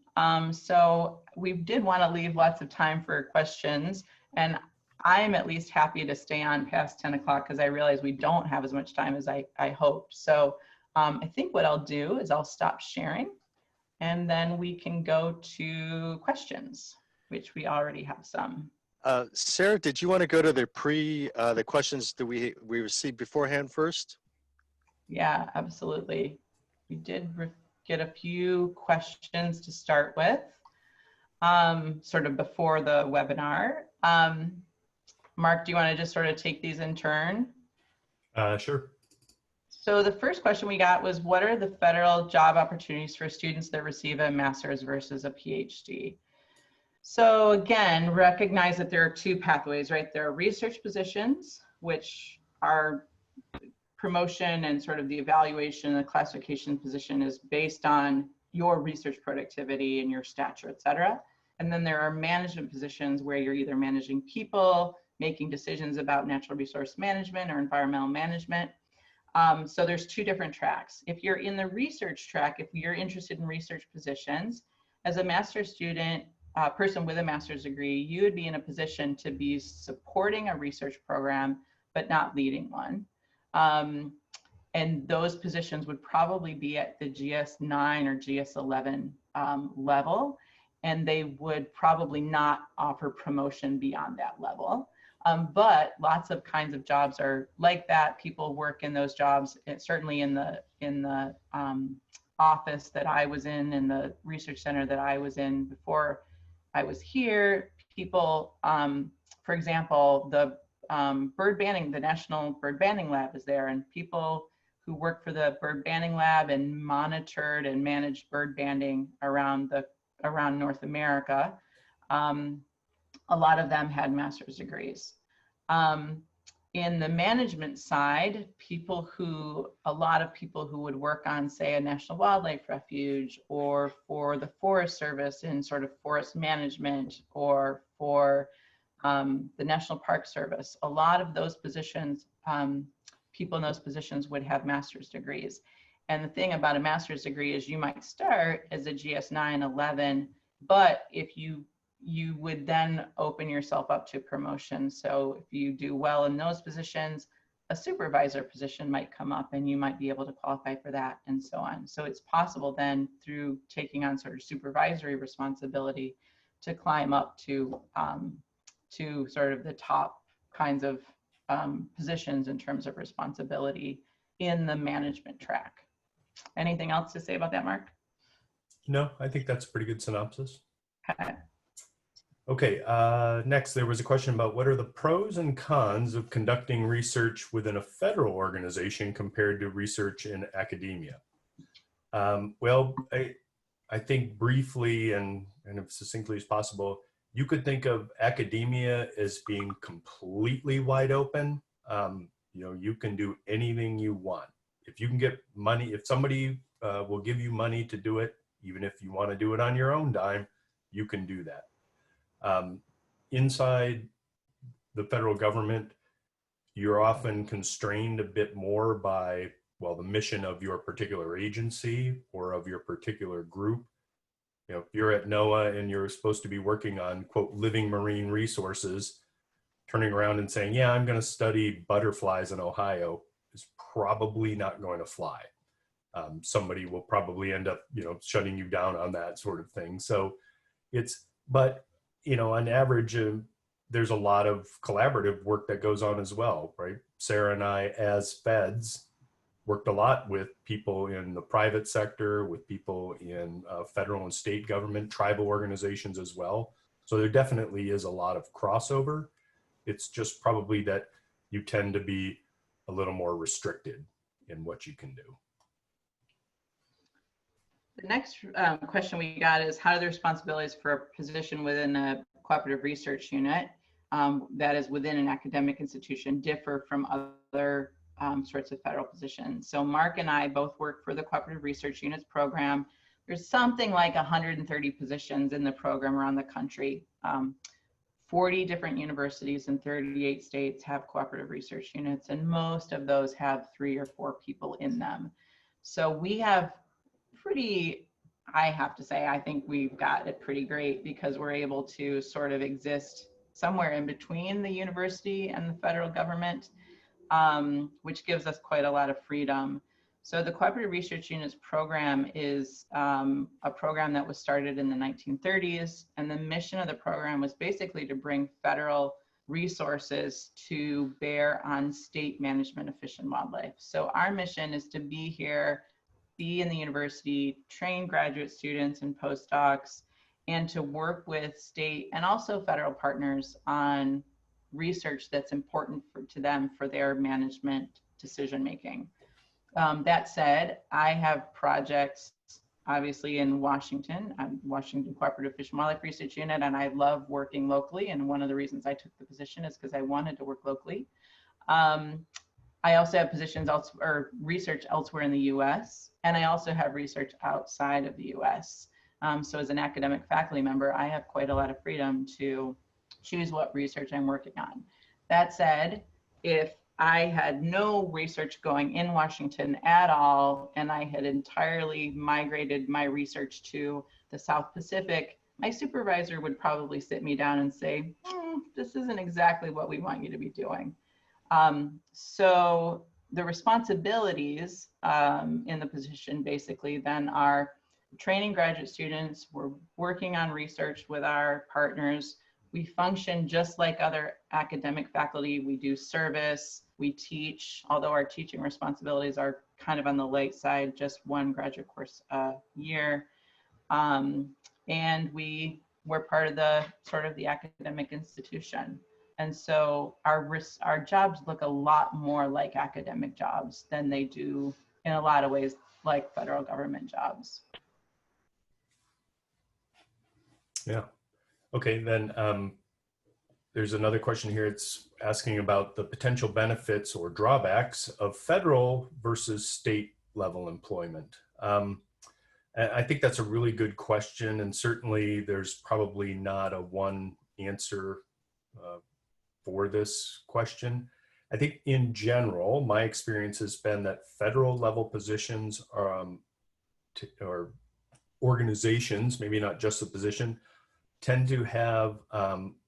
So we did want to leave lots of time for questions, and I'm at least happy to stay on past 10 o'clock because I realize we don't have as much time as I hoped. So I think what I'll do is I'll stop sharing, and then we can go to questions, which we already have some. Sarah, did you want to go to the questions that we received beforehand first? Yeah, absolutely. We did get a few questions to start with, sort of before the webinar. Mark, do you want to just sort of take these in turn? Sure. So the first question we got was, what are the federal job opportunities for students that receive a master's versus a PhD? So again, recognize that there are two pathways, right? There are research positions, which are promotion and sort of the evaluation and the classification position is based on your research productivity and your stature, et cetera. And then there are management positions where you're either managing people, making decisions about natural resource management or environmental management. So there's two different tracks. If you're in the research track, if you're interested in research positions, as a master's student, person with a master's degree, you would be in a position to be supporting a research program, but not leading one. And those positions would probably be at the GS9 or GS11 level, and they would probably not offer promotion beyond that level. But lots of kinds of jobs are like that. People work in those jobs, certainly in the office that I was in the research center that I was in before I was here. People, for example, the bird banding, the National Bird Banding Lab is there, and people who work for the bird banding lab and monitored and managed bird banding around North America, a lot of them had master's degrees. In the management side, a lot of people who would work on, say, a national wildlife refuge, or for the Forest Service in sort of forest management, or for the National Park Service, a lot of those positions, people in those positions would have master's degrees. And the thing about a master's degree is you might start as a GS9, 11, but if you would then open yourself up to promotion. So if you do well in those positions, a supervisor position might come up and you might be able to qualify for that, and so on. So it's possible then, through taking on sort of supervisory responsibility, to climb up to sort of the top kinds of positions in terms of responsibility in the management track. Anything else to say about that, Mark? No, I think that's a pretty good synopsis. Okay. Okay, next there was a question about what are the pros and cons of conducting research within a federal organization compared to research in academia. Well, I think briefly and as succinctly as possible, you could think of academia as being completely wide open. You can do anything you want. If you can get money, if somebody will give you money to do it, even if you want to do it on your own dime, you can do that. Inside the federal government, you're often constrained a bit more by, well, the mission of your particular agency or of your particular group. If you're at NOAA and you're supposed to be working on, quote, living marine resources, turning around and saying, yeah, I'm going to study butterflies in Ohio is probably not going to fly. Somebody will probably end up, shutting you down on that sort of thing. So but on average, there's a lot of collaborative work that goes on as well, right? Sarah and I, as feds, worked a lot with people in the private sector, with people in federal and state government, tribal organizations as well. So there definitely is a lot of crossover. It's just probably that you tend to be a little more restricted in what you can do. The next question we got is, how do the responsibilities for a position within a cooperative research unit that is within an academic institution differ from other sorts of federal positions? So Mark and I both work for the Cooperative Research Units program. There's something like 130 positions in the program around the country. 40 different universities in 38 states have cooperative research units, and most of those have 3 or 4 people in them. So we have pretty, I have to say, I think we've got it pretty great because we're able to sort of exist somewhere in between the university and the federal government, which gives us quite a lot of freedom. So the Cooperative Research Units program is a program that was started in the 1930s, and the mission of the program was basically to bring federal resources to bear on state management of fish and wildlife. So our mission is to be here, be in the university, train graduate students and postdocs, and to work with state and also federal partners on research that's important to them for their management decision making. That said, I have projects obviously in Washington. I'm Washington Cooperative Fish and Wildlife Research Unit, and I love working locally. And one of the reasons I took the position is because I wanted to work locally. I also have positions or research elsewhere in the US, and I also have research outside of the US. So as an academic faculty member, I have quite a lot of freedom to choose what research I'm working on. That said, if I had no research going in Washington at all, and I had entirely migrated my research to the South Pacific, my supervisor would probably sit me down and say, this isn't exactly what we want you to be doing. So the responsibilities in the position basically then are training graduate students. We're working on research with our partners. We function just like other academic faculty. We do service, we teach, although our teaching responsibilities are kind of on the light side, just 1 graduate course a year. And we're part of the sort of the academic institution. And so our jobs look a lot more like academic jobs than they do in a lot of ways like federal government jobs. Yeah. Okay, then there's another question here. It's asking about the potential benefits or drawbacks of federal versus state level employment. And I think that's a really good question. And certainly there's probably not a one answer for this question. I think in general, my experience has been that federal level positions or organizations, maybe not just the position, tend to have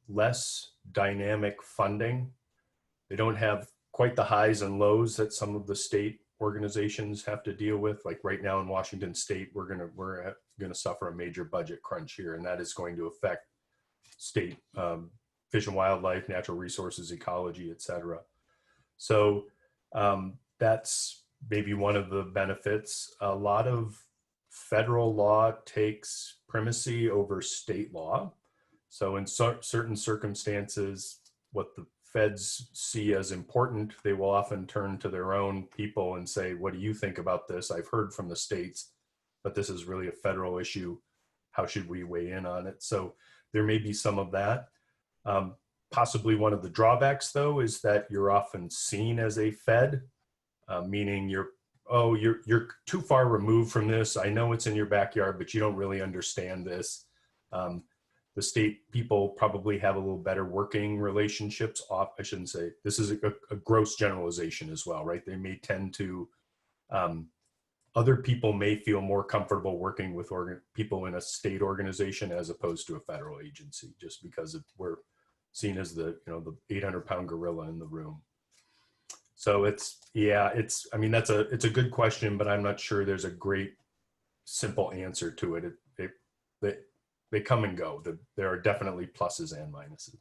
less dynamic funding. They don't have quite the highs and lows that some of the state organizations have to deal with. Like right now in Washington State, we're gonna suffer a major budget crunch here, and that is going to affect state fish and wildlife, natural resources, ecology, et cetera. So that's maybe one of the benefits. A lot of federal law takes primacy over state law. So in certain circumstances, what the feds see as important, they will often turn to their own people and say, what do you think about this? I've heard from the states, but this is really a federal issue. How should we weigh in on it? So there may be some of that. Possibly one of the drawbacks, though, is that you're often seen as a fed, meaning you're too far removed from this. I know it's in your backyard, but you don't really understand this. The state people probably have a little better working relationships. I shouldn't say, this is a gross generalization as well, right? They may tend to, other people may feel more comfortable working with people in a state organization as opposed to a federal agency, just because we're seen as the 800-pound gorilla in the room. So it's a good question, but I'm not sure there's a great simple answer to it. They come and go. There are definitely pluses and minuses.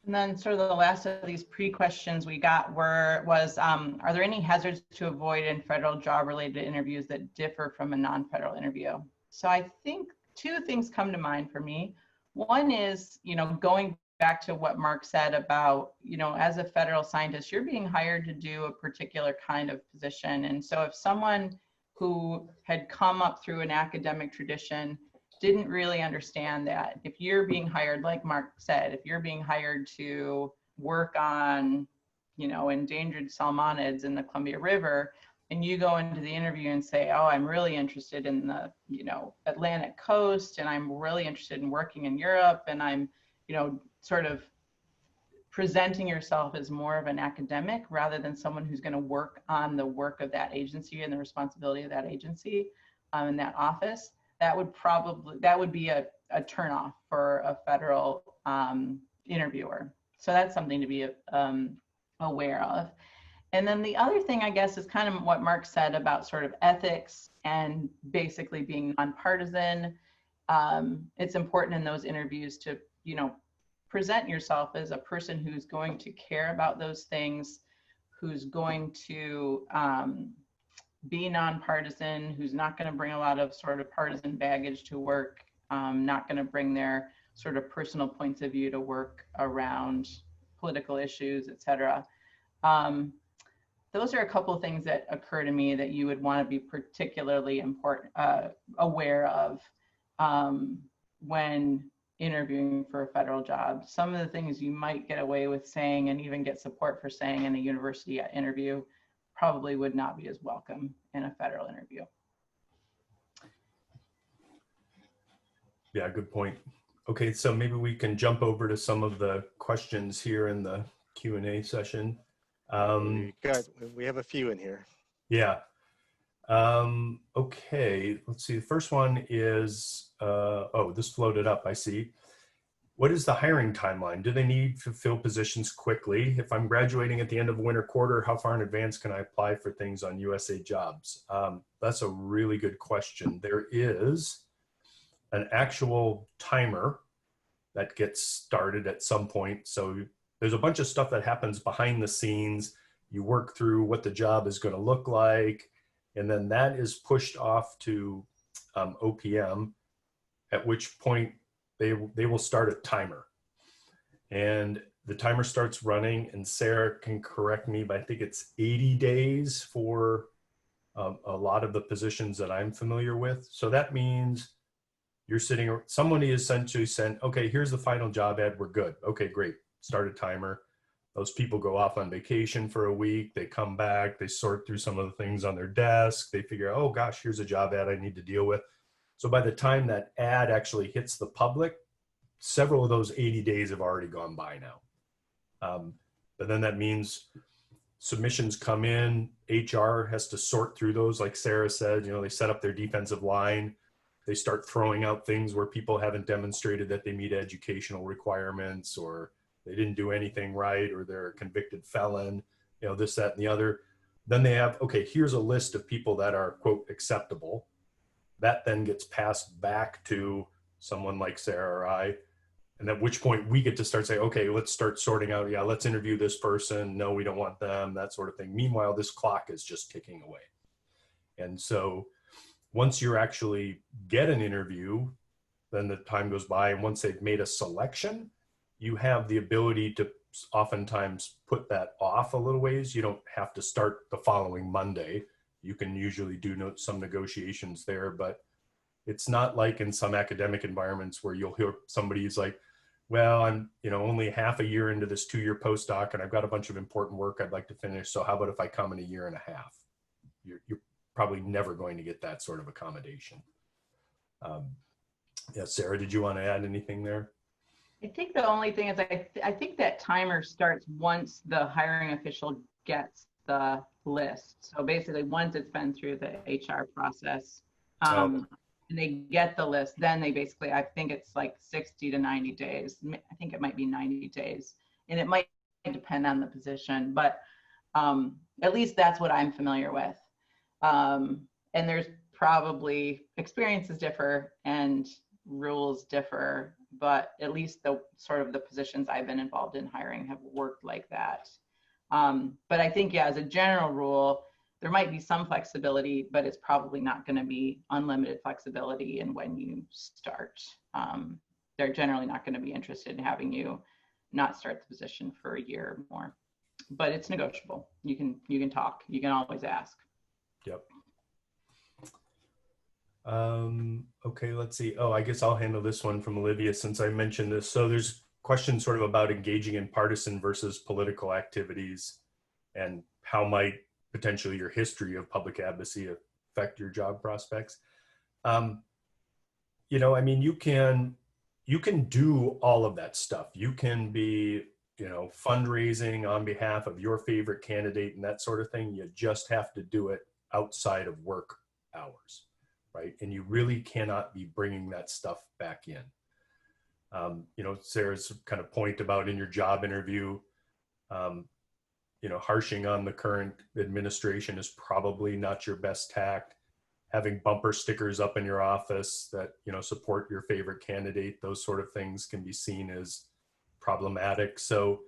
And then sort of the last of these pre-questions we got was, are there any hazards to avoid in federal job-related interviews that differ from a non-federal interview? So I think 2 things come to mind for me. One is, going back to what Mark said about, as a federal scientist, you're being hired to do a particular kind of position. And so if someone who had come up through an academic tradition didn't really understand that, if you're being hired, like Mark said, if you're being hired to work on, endangered salmonids in the Columbia River, and you go into the interview and say, oh, I'm really interested in the, Atlantic coast, and I'm really interested in working in Europe, and I'm, sort of presenting yourself as more of an academic rather than someone who's going to work on the work of that agency and the responsibility of that agency in that office, that would be a turnoff for a federal interviewer. So that's something to be aware of. And then the other thing, I guess, is kind of what Mark said about sort of ethics and basically being nonpartisan. It's important in those interviews to, present yourself as a person who's going to care about those things, who's going to be nonpartisan, who's not going to bring a lot of sort of partisan baggage to work, not going to bring their sort of personal points of view to work around political issues, et cetera. Those are a couple of things that occur to me that you would want to be particularly aware of when interviewing for a federal job. Some of the things you might get away with saying and even get support for saying in a university interview probably would not be as welcome in a federal interview. Yeah, good point. Okay, so maybe we can jump over to some of the questions here in the Q&A session. We have a few in here. Yeah. Okay, let's see. The first one is, this floated up, I see. What is the hiring timeline? Do they need to fill positions quickly? If I'm graduating at the end of winter quarter, how far in advance can I apply for things on USA Jobs? That's a really good question. There is an actual timer that gets started at some point. So there's a bunch of stuff that happens behind the scenes. You work through what the job is going to look like, and then that is pushed off to OPM, at which point they will start a timer. And the timer starts running, and Sarah can correct me, but I think it's 80 days for a lot of the positions that I'm familiar with. So that means somebody is essentially sent, okay, here's the final job ad, we're good. Okay, great, start a timer. Those people go off on vacation for a week, they come back, they sort through some of the things on their desk, they figure, oh gosh, here's a job ad I need to deal with. So by the time that ad actually hits the public, several of those 80 days have already gone by now. But then that means submissions come in, HR has to sort through those, like Sarah said, they set up their defensive line, they start throwing out things where people haven't demonstrated that they meet educational requirements, or they didn't do anything right, or they're a convicted felon, this, that, and the other. Then they have, okay, here's a list of people that are, quote, acceptable. That then gets passed back to someone like Sarah or I, and at which point we get to start saying, okay, let's start sorting out, yeah, let's interview this person. No, we don't want them, that sort of thing. Meanwhile, this clock is just ticking away. And so once you actually get an interview, then the time goes by, and once they've made a selection, you have the ability to oftentimes put that off a little ways. You don't have to start the following Monday. You can usually do some negotiations there, but it's not like in some academic environments where you'll hear somebody's like, well, I'm only half a year into this 2-year postdoc, and I've got a bunch of important work I'd like to finish. So how about if I come in a year and a half? You're probably never going to get that sort of accommodation. Yeah, Sarah, did you want to add anything there? I think the only thing is I think that timer starts once the hiring official gets the list. So basically, once it's been through the HR process and they get the list, then they basically, I think it's like 60 to 90 days. I think it might be 90 days. And it might depend on the position, but at least that's what I'm familiar with. And there's probably experiences differ and rules differ, but at least the sort of the positions I've been involved in hiring have worked like that. But I think, yeah, as a general rule, there might be some flexibility, but it's probably not going to be unlimited flexibility in when you start. they're generally not going to be interested in having you not start the position for a year or more. But it's negotiable. You can talk. You can always ask. Yep. Okay, let's see. Oh, I guess I'll handle this one from Olivia since I mentioned this. So there's questions sort of about engaging in partisan versus political activities and how might potentially your history of public advocacy affect your job prospects. You know, I mean, you can do all of that stuff. You can be, you know, fundraising on behalf of your favorite candidate and that sort of thing. You just have to do it outside of work hours, right? And you really cannot be bringing that stuff back in. You know, Sarah's kind of point about in your job interview, you know, harshing on the current administration is probably not your best tact. Having bumper stickers up in your office that, you know, support your favorite candidate, those sort of things can be seen as problematic. So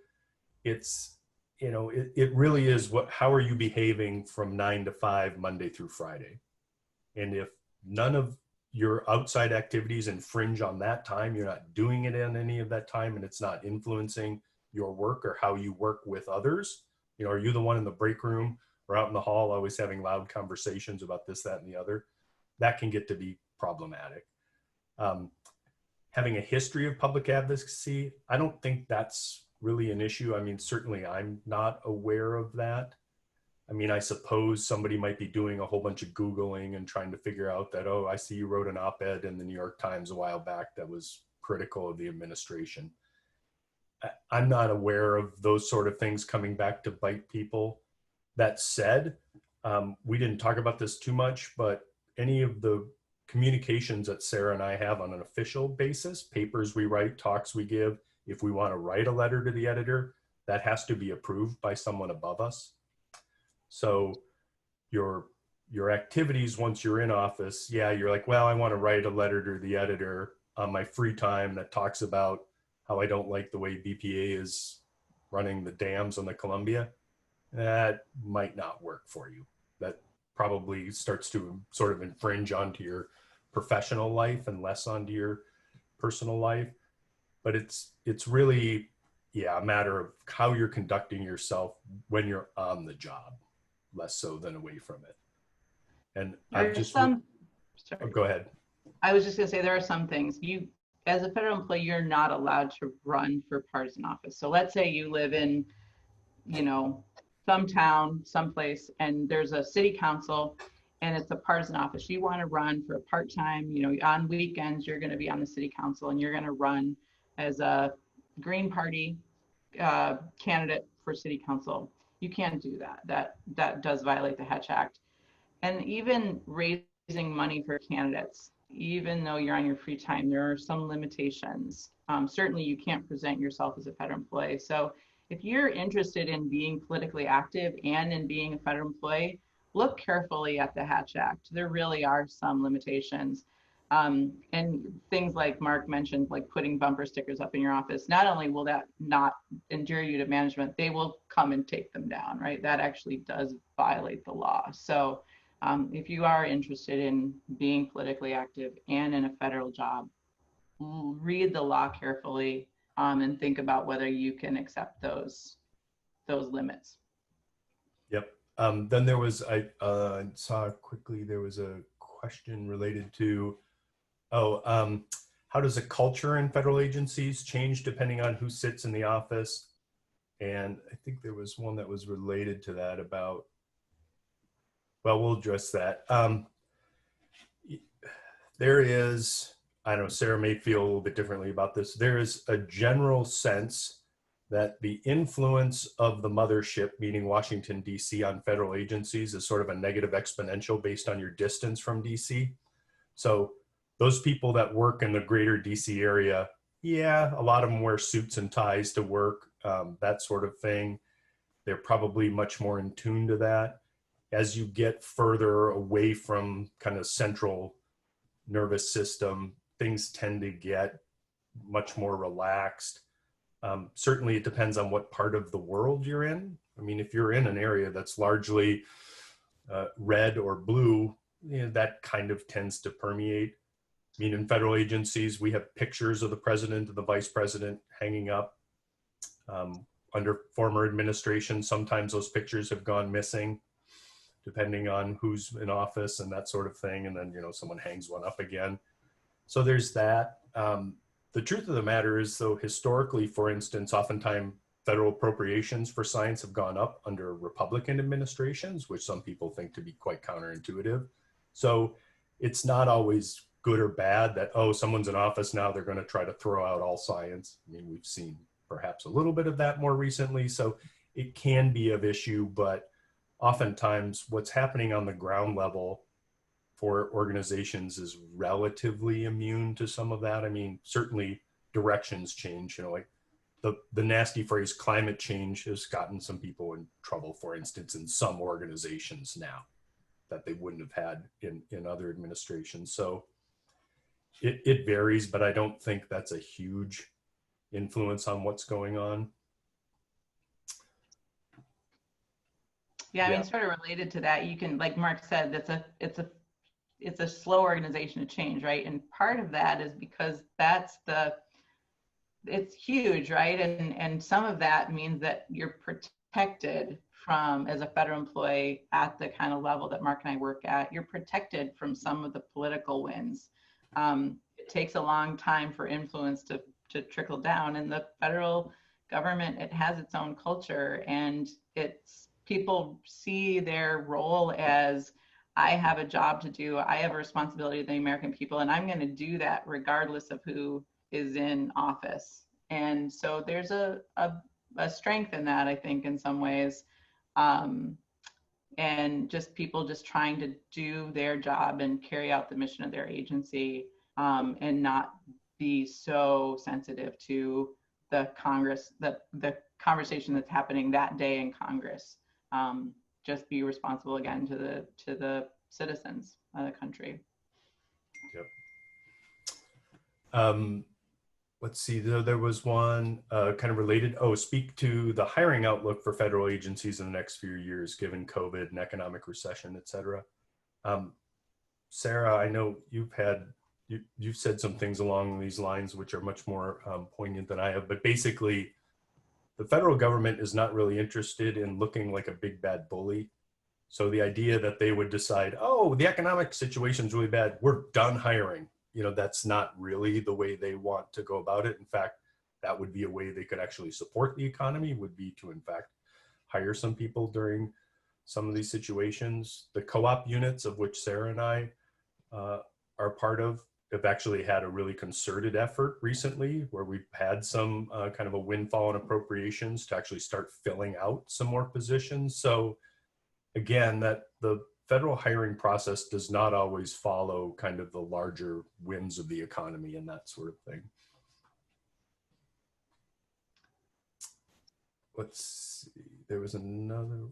it's, you know, it really is how are you behaving from 9 to 5, Monday through Friday? And if none of your outside activities infringe on that time, you're not doing it in any of that time, and it's not influencing your work or how you work with others, you know, are you the one in the break room or out in the hall always having loud conversations about this, that, and the other? That can get to be problematic. Having a history of public advocacy, I don't think that's really an issue. I mean, certainly I'm not aware of that. I mean, I suppose somebody might be doing a whole bunch of Googling and trying to figure out that, oh, I see you wrote an op-ed in the New York Times a while back that was critical of the administration. I'm not aware of those sort of things coming back to bite people. That said, we didn't talk about this too much, but any of the communications that Sarah and I have on an official basis, papers we write, talks we give, if we want to write a letter to the editor, that has to be approved by someone above us. So your activities once you're in office, yeah, you're like, well, I want to write a letter to the editor on my free time that talks about how I don't like the way BPA is running the dams on the Columbia. That might not work for you. That probably starts to sort of infringe onto your professional life and less onto your personal life. But it's really, yeah, a matter of how you're conducting yourself when you're on the job, less so than away from it. And I've just, sorry. Oh, go ahead. I was just gonna say, there are some things as a federal employee, you're not allowed to run for partisan office. So let's say you live in, you know, some town, someplace, and there's a city council and it's a partisan office. You want to run for a part-time, you know, on weekends, you're going to be on the city council and you're going to run as a Green Party candidate for city council. You can't do that. That does violate the Hatch Act. And even raising money for candidates, even though you're on your free time, there are some limitations. Certainly you can't present yourself as a federal employee. So if you're interested in being politically active and in being a federal employee, look carefully at the Hatch Act. There really are some limitations. And things like Mark mentioned, like putting bumper stickers up in your office, not only will that not endure you to management, they will come and take them down, right? That actually does violate the law. So if you are interested in being politically active and in a federal job, read the law carefully and think about whether you can accept those limits. Yep. Then there was, I saw quickly, there was a question related to, how does the culture in federal agencies change depending on who sits in the office? And I think there was one that was related to that about, well, we'll address that. There is, I don't know, Sarah may feel a little bit differently about this. There is a general sense that the influence of the mothership, meaning Washington, D.C., on federal agencies is sort of a negative exponential based on your distance from D.C. So those people that work in the greater D.C. area, yeah, a lot of them wear suits and ties to work, that sort of thing. They're probably much more in tune to that. As you get further away from kind of central nervous system, things tend to get much more relaxed. Certainly it depends on what part of the world you're in. I mean, if you're in an area that's largely red or blue, you know, that kind of tends to permeate. I mean, in federal agencies, we have pictures of the president and the vice president hanging up. Under former administration, sometimes those pictures have gone missing, depending on who's in office and that sort of thing. And then, you know, someone hangs one up again. So there's that. The truth of the matter is, though, historically, for instance, oftentimes federal appropriations for science have gone up under Republican administrations, which some people think to be quite counterintuitive. So it's not always good or bad that, oh, someone's in office now, they're going to try to throw out all science. I mean, we've seen perhaps a little bit of that more recently. So it can be of issue, but oftentimes what's happening on the ground level for organizations is relatively immune to some of that. I mean, certainly directions change, you know, like the nasty phrase climate change has gotten some people in trouble, for instance, in some organizations now that they wouldn't have had in other administrations. So it varies, but I don't think that's a huge influence on what's going on. Yeah, I mean, sort of related to that, you can, like Mark said, it's a slow organization to change, right? And part of that is because it's huge, right? And some of that means that you're protected from, as a federal employee at the kind of level that Mark and I work at, you're protected from some of the political winds. It takes a long time for influence to trickle down, and the federal government, it has its own culture, and people see their role as, I have a job to do, I have a responsibility to the American people, and I'm going to do that regardless of who is in office. And so there's a strength in that, I think, in some ways. And just people just trying to do their job and carry out the mission of their agency, and not be so sensitive to the Congress, the conversation that's happening that day in Congress. Just be responsible again to the citizens of the country. Yep. Let's see, there was one kind of related. Oh, speak to the hiring outlook for federal agencies in the next few years, given COVID and economic recession, et cetera. Sarah, I know you've said some things along these lines, which are much more poignant than I have, but basically the federal government is not really interested in looking like a big bad bully. So the idea that they would decide, oh, the economic situation is really bad, we're done hiring. You know, that's not really the way they want to go about it. In fact, that would be a way they could actually support the economy, would be to, in fact, hire some people during some of these situations. The co-op units, of which Sarah and I are part of, have actually had a really concerted effort recently where we've had some kind of a windfall in appropriations to actually start filling out some more positions. So again, that the federal hiring process does not always follow kind of the larger winds of the economy and that sort of thing. Let's see, there was another,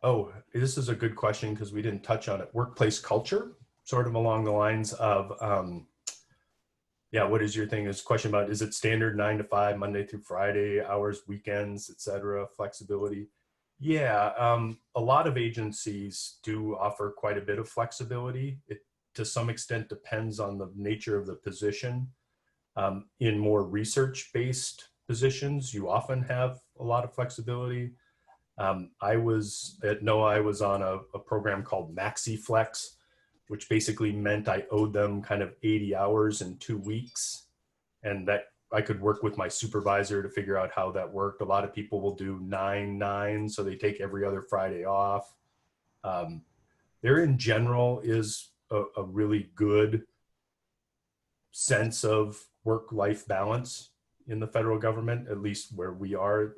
oh, this is a good question because we didn't touch on it. Workplace culture, sort of along the lines of, yeah, what is your thing? Is question about, is it standard 9 to 5, Monday through Friday, hours, weekends, et cetera, flexibility? Yeah, a lot of agencies do offer quite a bit of flexibility. It, to some extent, depends on the nature of the position. In more research-based positions, you often have a lot of flexibility. I was at NOAA, I was on a program called MaxiFlex, which basically meant I owed them kind of 80 hours in 2 weeks, and that I could work with my supervisor to figure out how that worked. A lot of people will do 9-9, so they take every other Friday off. There in general is a really good sense of work-life balance in the federal government, at least where we are.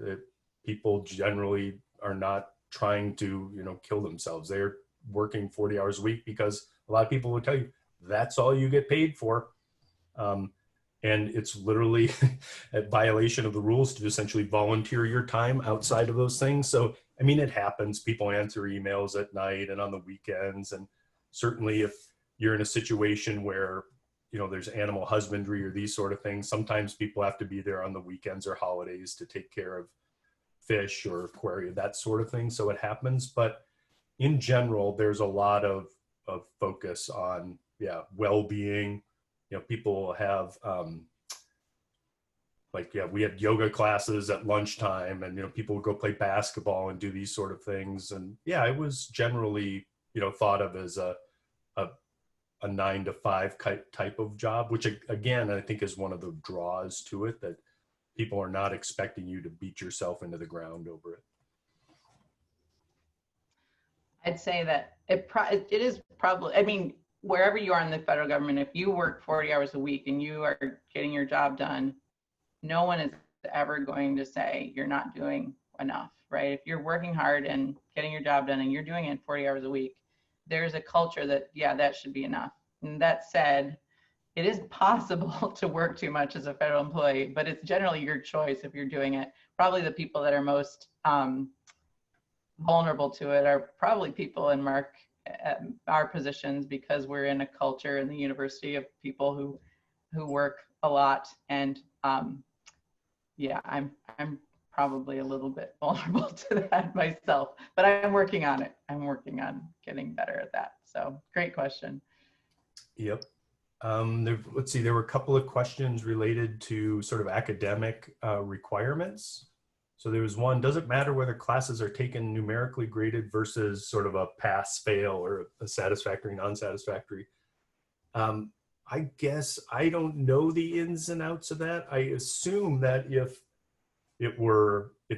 People generally are not trying to, you know, kill themselves. They're working 40 hours a week because a lot of people will tell you that's all you get paid for. And it's literally a violation of the rules to essentially volunteer your time outside of those things. So, I mean, it happens. People answer emails at night and on the weekends. And certainly if you're in a situation where, you know, there's animal husbandry or these sort of things, sometimes people have to be there on the weekends or holidays to take care of fish or aquarium, that sort of thing. So it happens. But in general, there's a lot of focus on, yeah, well-being, people have, we had yoga classes at lunchtime, and, people would go play basketball and do these sort of things. And yeah, it was generally, thought of as a 9 to 5 type of job, which again, I think is one of the draws to it, that people are not expecting you to beat yourself into the ground over it. I'd say that it is probably, I mean, wherever you are in the federal government, if you work 40 hours a week and you are getting your job done, no one is ever going to say you're not doing enough, right? If you're working hard and getting your job done and you're doing it 40 hours a week, there's a culture that, yeah, that should be enough. And that said, it is possible to work too much as a federal employee, but it's generally your choice if you're doing it. Probably the people that are most vulnerable to it are probably people in our positions, because we're in a culture in the university of people who work a lot. And yeah, I'm probably a little bit vulnerable to that myself, but I'm working on it. I'm working on getting better at that. So great question. Yep. Let's see, there were a couple of questions related to sort of academic requirements. So there was one, does it matter whether classes are taken numerically graded versus sort of a pass, fail, or a satisfactory, non-satisfactory? I guess I don't know the ins and outs of that. I assume that if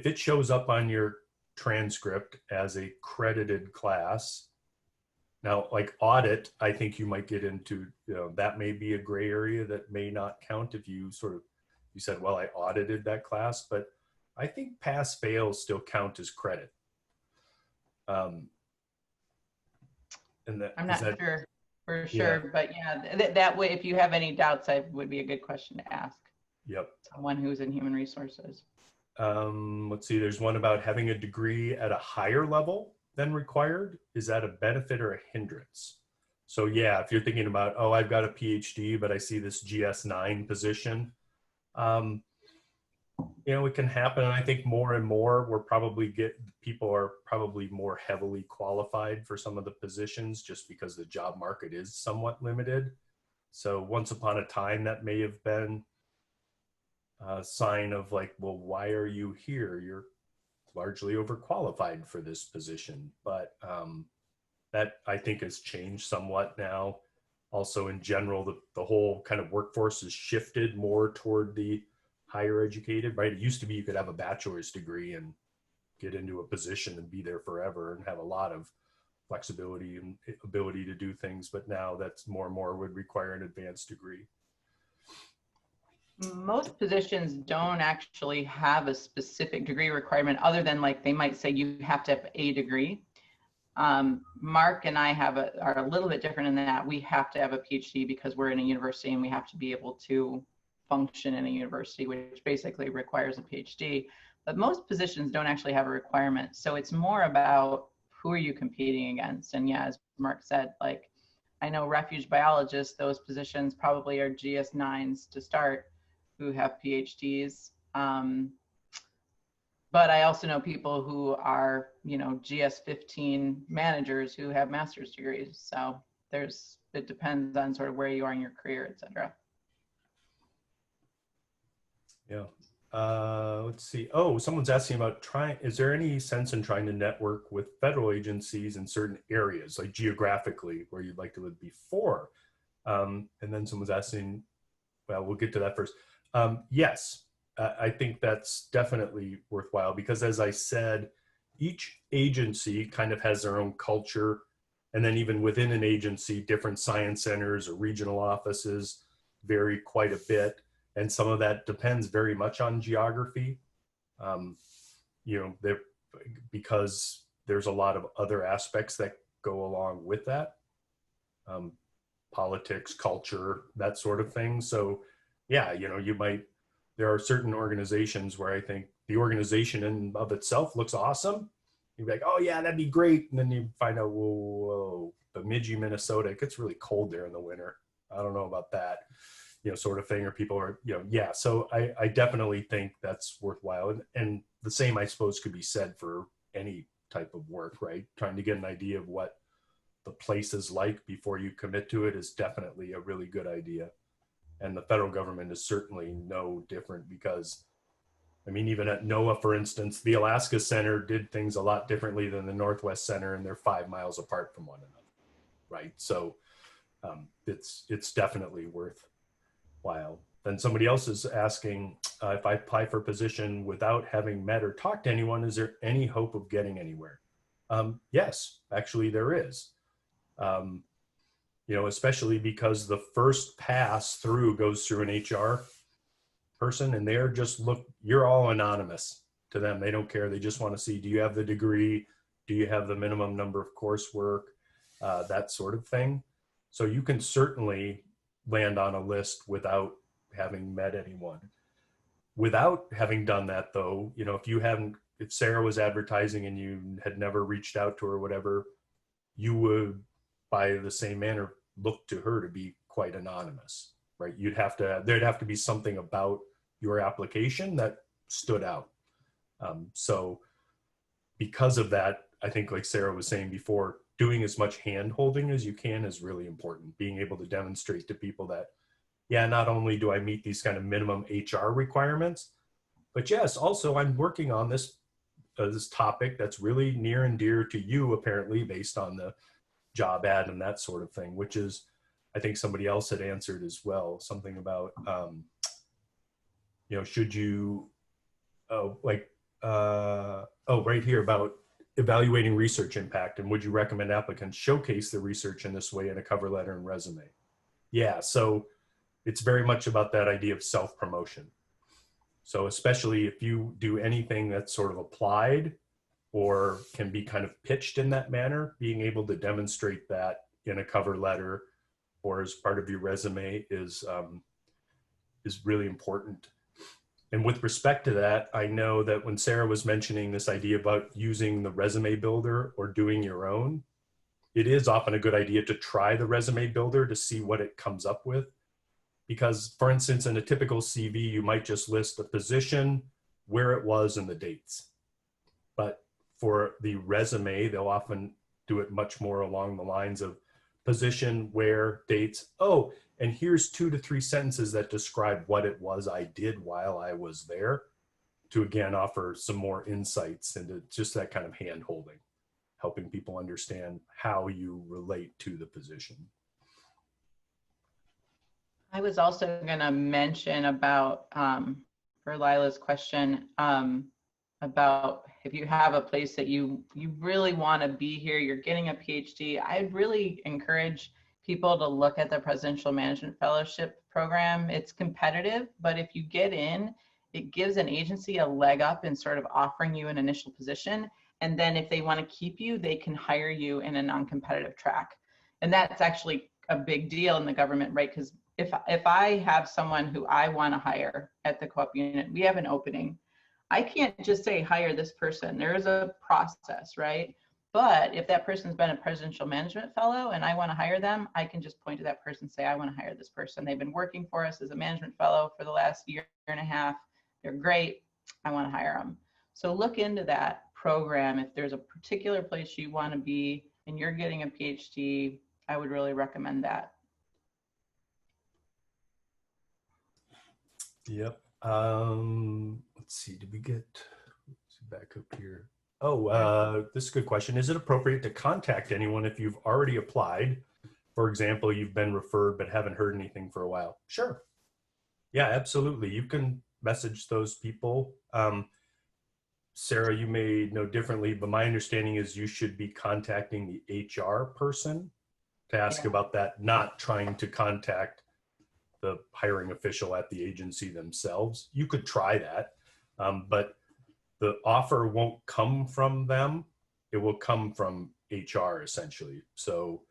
it shows up on your transcript as a credited class, now like audit, I think you might get into, that may be a gray area that may not count if you said, well, I audited that class, but I think pass fails still count as credit. And that, I'm not sure for sure, yeah. But yeah, that way, if you have any doubts, it would be a good question to ask. Yep. Someone who's in human resources. Let's see, there's one about having a degree at a higher level than required. Is that a benefit or a hindrance? So yeah, if you're thinking about, oh, I've got a PhD, but I see this GS9 position, it can happen. And I think more and more people are probably more heavily qualified for some of the positions just because the job market is somewhat limited. So once upon a time, that may have been a sign of like, well, why are you here? You're largely overqualified for this position. But that I think has changed somewhat now. Also in general, the whole kind of workforce has shifted more toward the higher educated, right? It used to be you could have a bachelor's degree and get into a position and be there forever and have a lot of flexibility and ability to do things. But now that's more and more would require an advanced degree. Most positions don't actually have a specific degree requirement other than like they might say you have to have a degree. Mark and I are a little bit different in that we have to have a PhD because we're in a university and we have to be able to function in a university, which basically requires a PhD. But most positions don't actually have a requirement. So it's more about who are you competing against? And yeah, as Mark said, like I know refuge biologists, those positions probably are GS9s to start who have PhDs. But I also know people who are, GS15 managers who have master's degrees. So it depends on sort of where you are in your career, et cetera. Yeah. Let's see. Oh, someone's asking about is there any sense in trying to network with federal agencies in certain areas, like geographically, where you'd like to live before? And then someone's asking, well, we'll get to that first. Yes, I think that's definitely worthwhile because as I said, each agency kind of has their own culture. And then even within an agency, different science centers or regional offices vary quite a bit. And some of that depends very much on geography, because there's a lot of other aspects that go along with that, politics, culture, that sort of thing. So yeah, there are certain organizations where I think the organization in of itself looks awesome. You'd be like, oh yeah, that'd be great. And then you find out, whoa, Bemidji, Minnesota, it gets really cold there in the winter. I don't know about that. Sort of thing, or people are, yeah. So I definitely think that's worthwhile. And the same, I suppose, could be said for any type of work, right? Trying to get an idea of what the place is like before you commit to it is definitely a really good idea. And the federal government is certainly no different because, I mean, even at NOAA, for instance, the Alaska Center did things a lot differently than the Northwest Center, and they're 5 miles apart from one another, right? So it's definitely worthwhile. Then somebody else is asking, if I apply for a position without having met or talked to anyone, is there any hope of getting anywhere? Yes, actually there is. You know, especially because the first pass through goes through an HR person, and they're just you're all anonymous to them. They don't care. They just want to see, do you have the degree? Do you have the minimum number of coursework? That sort of thing. So you can certainly land on a list without having met anyone. Without having done that though, you know, if Sarah was advertising and you had never reached out to her or whatever, you would, by the same manner, look to her to be quite anonymous, right? There'd have to be something about your application that stood out. So because of that, I think, like Sarah was saying before, doing as much hand holding as you can is really important. Being able to demonstrate to people that, yeah, not only do I meet these kind of minimum HR requirements, but yes, also I'm working on this topic that's really near and dear to you, apparently, based on the job ad and that sort of thing, which is, I think somebody else had answered as well, something about, you know, should you, right here about evaluating research impact, and would you recommend applicants showcase the research in this way in a cover letter and resume? Yeah, so it's very much about that idea of self-promotion. So especially if you do anything that's sort of applied or can be kind of pitched in that manner, being able to demonstrate that in a cover letter or as part of your resume is really important. And with respect to that, I know that when Sarah was mentioning this idea about using the resume builder or doing your own, it is often a good idea to try the resume builder to see what it comes up with. Because, for instance, in a typical CV, you might just list the position, where it was, and the dates. But for the resume, they'll often do it much more along the lines of position, where, dates. Oh, and here's 2 to 3 sentences that describe what it was I did while I was there, to again offer some more insights into just that kind of hand holding, helping people understand how you relate to the position. I was also going to mention about, for Lila's question, about if you have a place that you really want to be here, you're getting a PhD, I'd really encourage people to look at the Presidential Management Fellowship program. It's competitive, but if you get in, it gives an agency a leg up in sort of offering you an initial position. And then if they want to keep you, they can hire you in a non-competitive track. And that's actually a big deal in the government, right? Because if I have someone who I want to hire at the co-op unit, we have an opening, I can't just say hire this person. There is a process, right? But if that person's been a presidential management fellow and I want to hire them, I can just point to that person and say, I want to hire this person. They've been working for us as a management fellow for the last year and a half. They're great. I want to hire them. So look into that program. If there's a particular place you want to be and you're getting a PhD, I would really recommend that. Yep. Let's see, did we get back up here? Oh, this is a good question. Is it appropriate to contact anyone if you've already applied? For example, you've been referred but haven't heard anything for a while. Sure. Yeah, absolutely. You can message those people. Sarah, you may know differently, but my understanding is you should be contacting the HR person to ask about that, not trying to contact the hiring official at the agency themselves. You could try that, but the offer won't come from them. It will come from HR essentially. So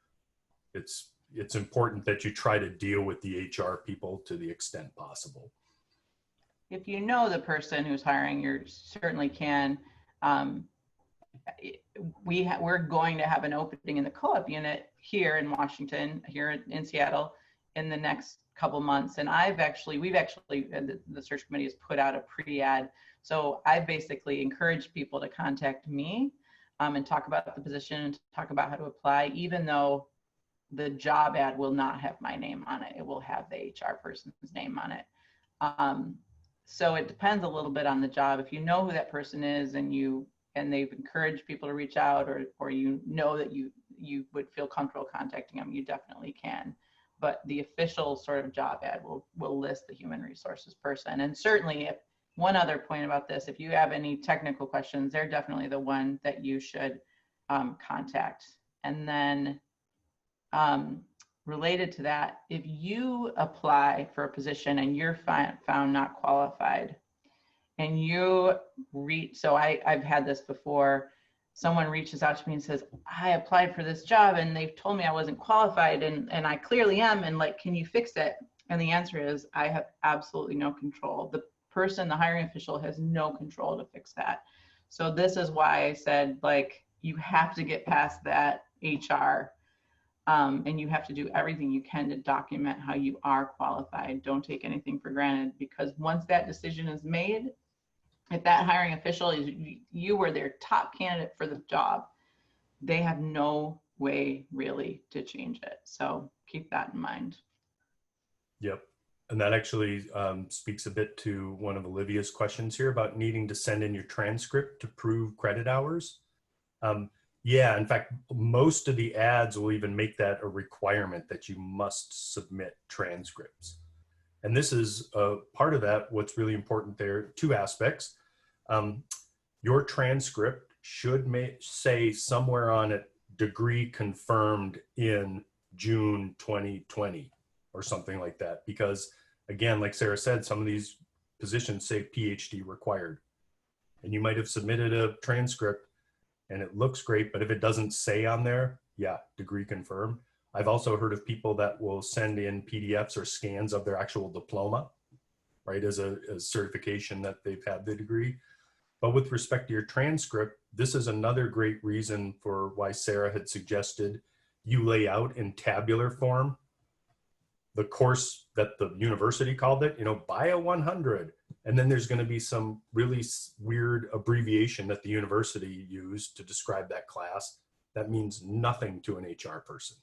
it's important that you try to deal with the HR people to the extent possible. If you know the person who's hiring, you certainly can. We're going to have an opening in the co-op unit here in Washington, here in Seattle, in the next couple months. And we've actually, the search committee has put out a pre-ad. So I basically encouraged people to contact me and talk about the position and talk about how to apply, even though the job ad will not have my name on it. It will have the HR person's name on it. So it depends a little bit on the job. If you know who that person is and they've encouraged people to reach out, or you know that you would feel comfortable contacting them, you definitely can. But the official sort of job ad will list the human resources person. And certainly, if one other point about this, if you have any technical questions, they're definitely the one that you should contact. And then related to that, if you apply for a position and you're found not qualified, and you so I've had this before, someone reaches out to me and says, I applied for this job and they've told me I wasn't qualified, and I clearly am, and like, can you fix it? And the answer is, I have absolutely no control. The hiring official has no control to fix that. So this is why I said, like, you have to get past that HR, and you have to do everything you can to document how you are qualified. Don't take anything for granted, because once that decision is made, if that hiring official is, you were their top candidate for the job, they have no way really to change it. So keep that in mind. Yep. And that actually speaks a bit to one of Olivia's questions here about needing to send in your transcript to prove credit hours. Yeah, in fact, most of the ads will even make that a requirement that you must submit transcripts. And this is part of that. What's really important there, two aspects. Your transcript should say somewhere on it, degree confirmed in June 2020 or something like that. Because again, like Sarah said, some of these positions say PhD required. And you might have submitted a transcript and it looks great, but if it doesn't say on there, yeah, degree confirmed. I've also heard of people that will send in PDFs or scans of their actual diploma, right, as a certification that they've had the degree. But with respect to your transcript, this is another great reason for why Sarah had suggested you lay out in tabular form the course that the university called it, Bio 100. And then there's going to be some really weird abbreviation that the university used to describe that class that means nothing to an HR person.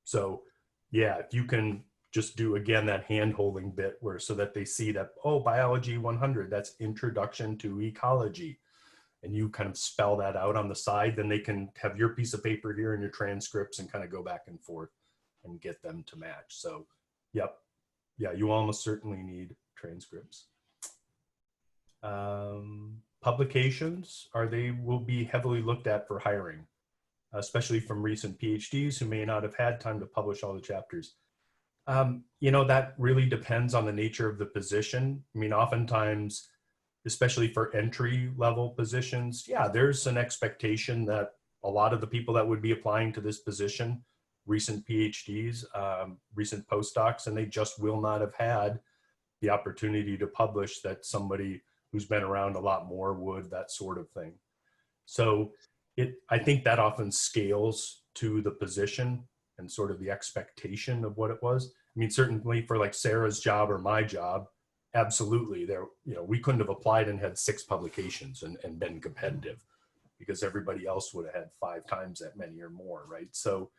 So yeah, if you can just do, again, that hand-holding bit so that they see that, oh, biology 100, that's introduction to ecology. And you kind of spell that out on the side, then they can have your piece of paper here in your transcripts and kind of go back and forth and get them to match. So, yep. Yeah, you almost certainly need transcripts. Publications, will be heavily looked at for hiring, especially from recent PhDs who may not have had time to publish all the chapters. That really depends on the nature of the position. I mean, oftentimes, especially for entry level positions, yeah, there's an expectation that a lot of the people that would be applying to this position, recent PhDs, recent postdocs, and they just will not have had the opportunity to publish that somebody who's been around a lot more would, that sort of thing. So I think that often scales to the position and sort of the expectation of what it was. I mean, certainly for like Sarah's job or my job, absolutely, we couldn't have applied and had 6 publications and been competitive, because everybody else would have had 5 times that many or more, right? So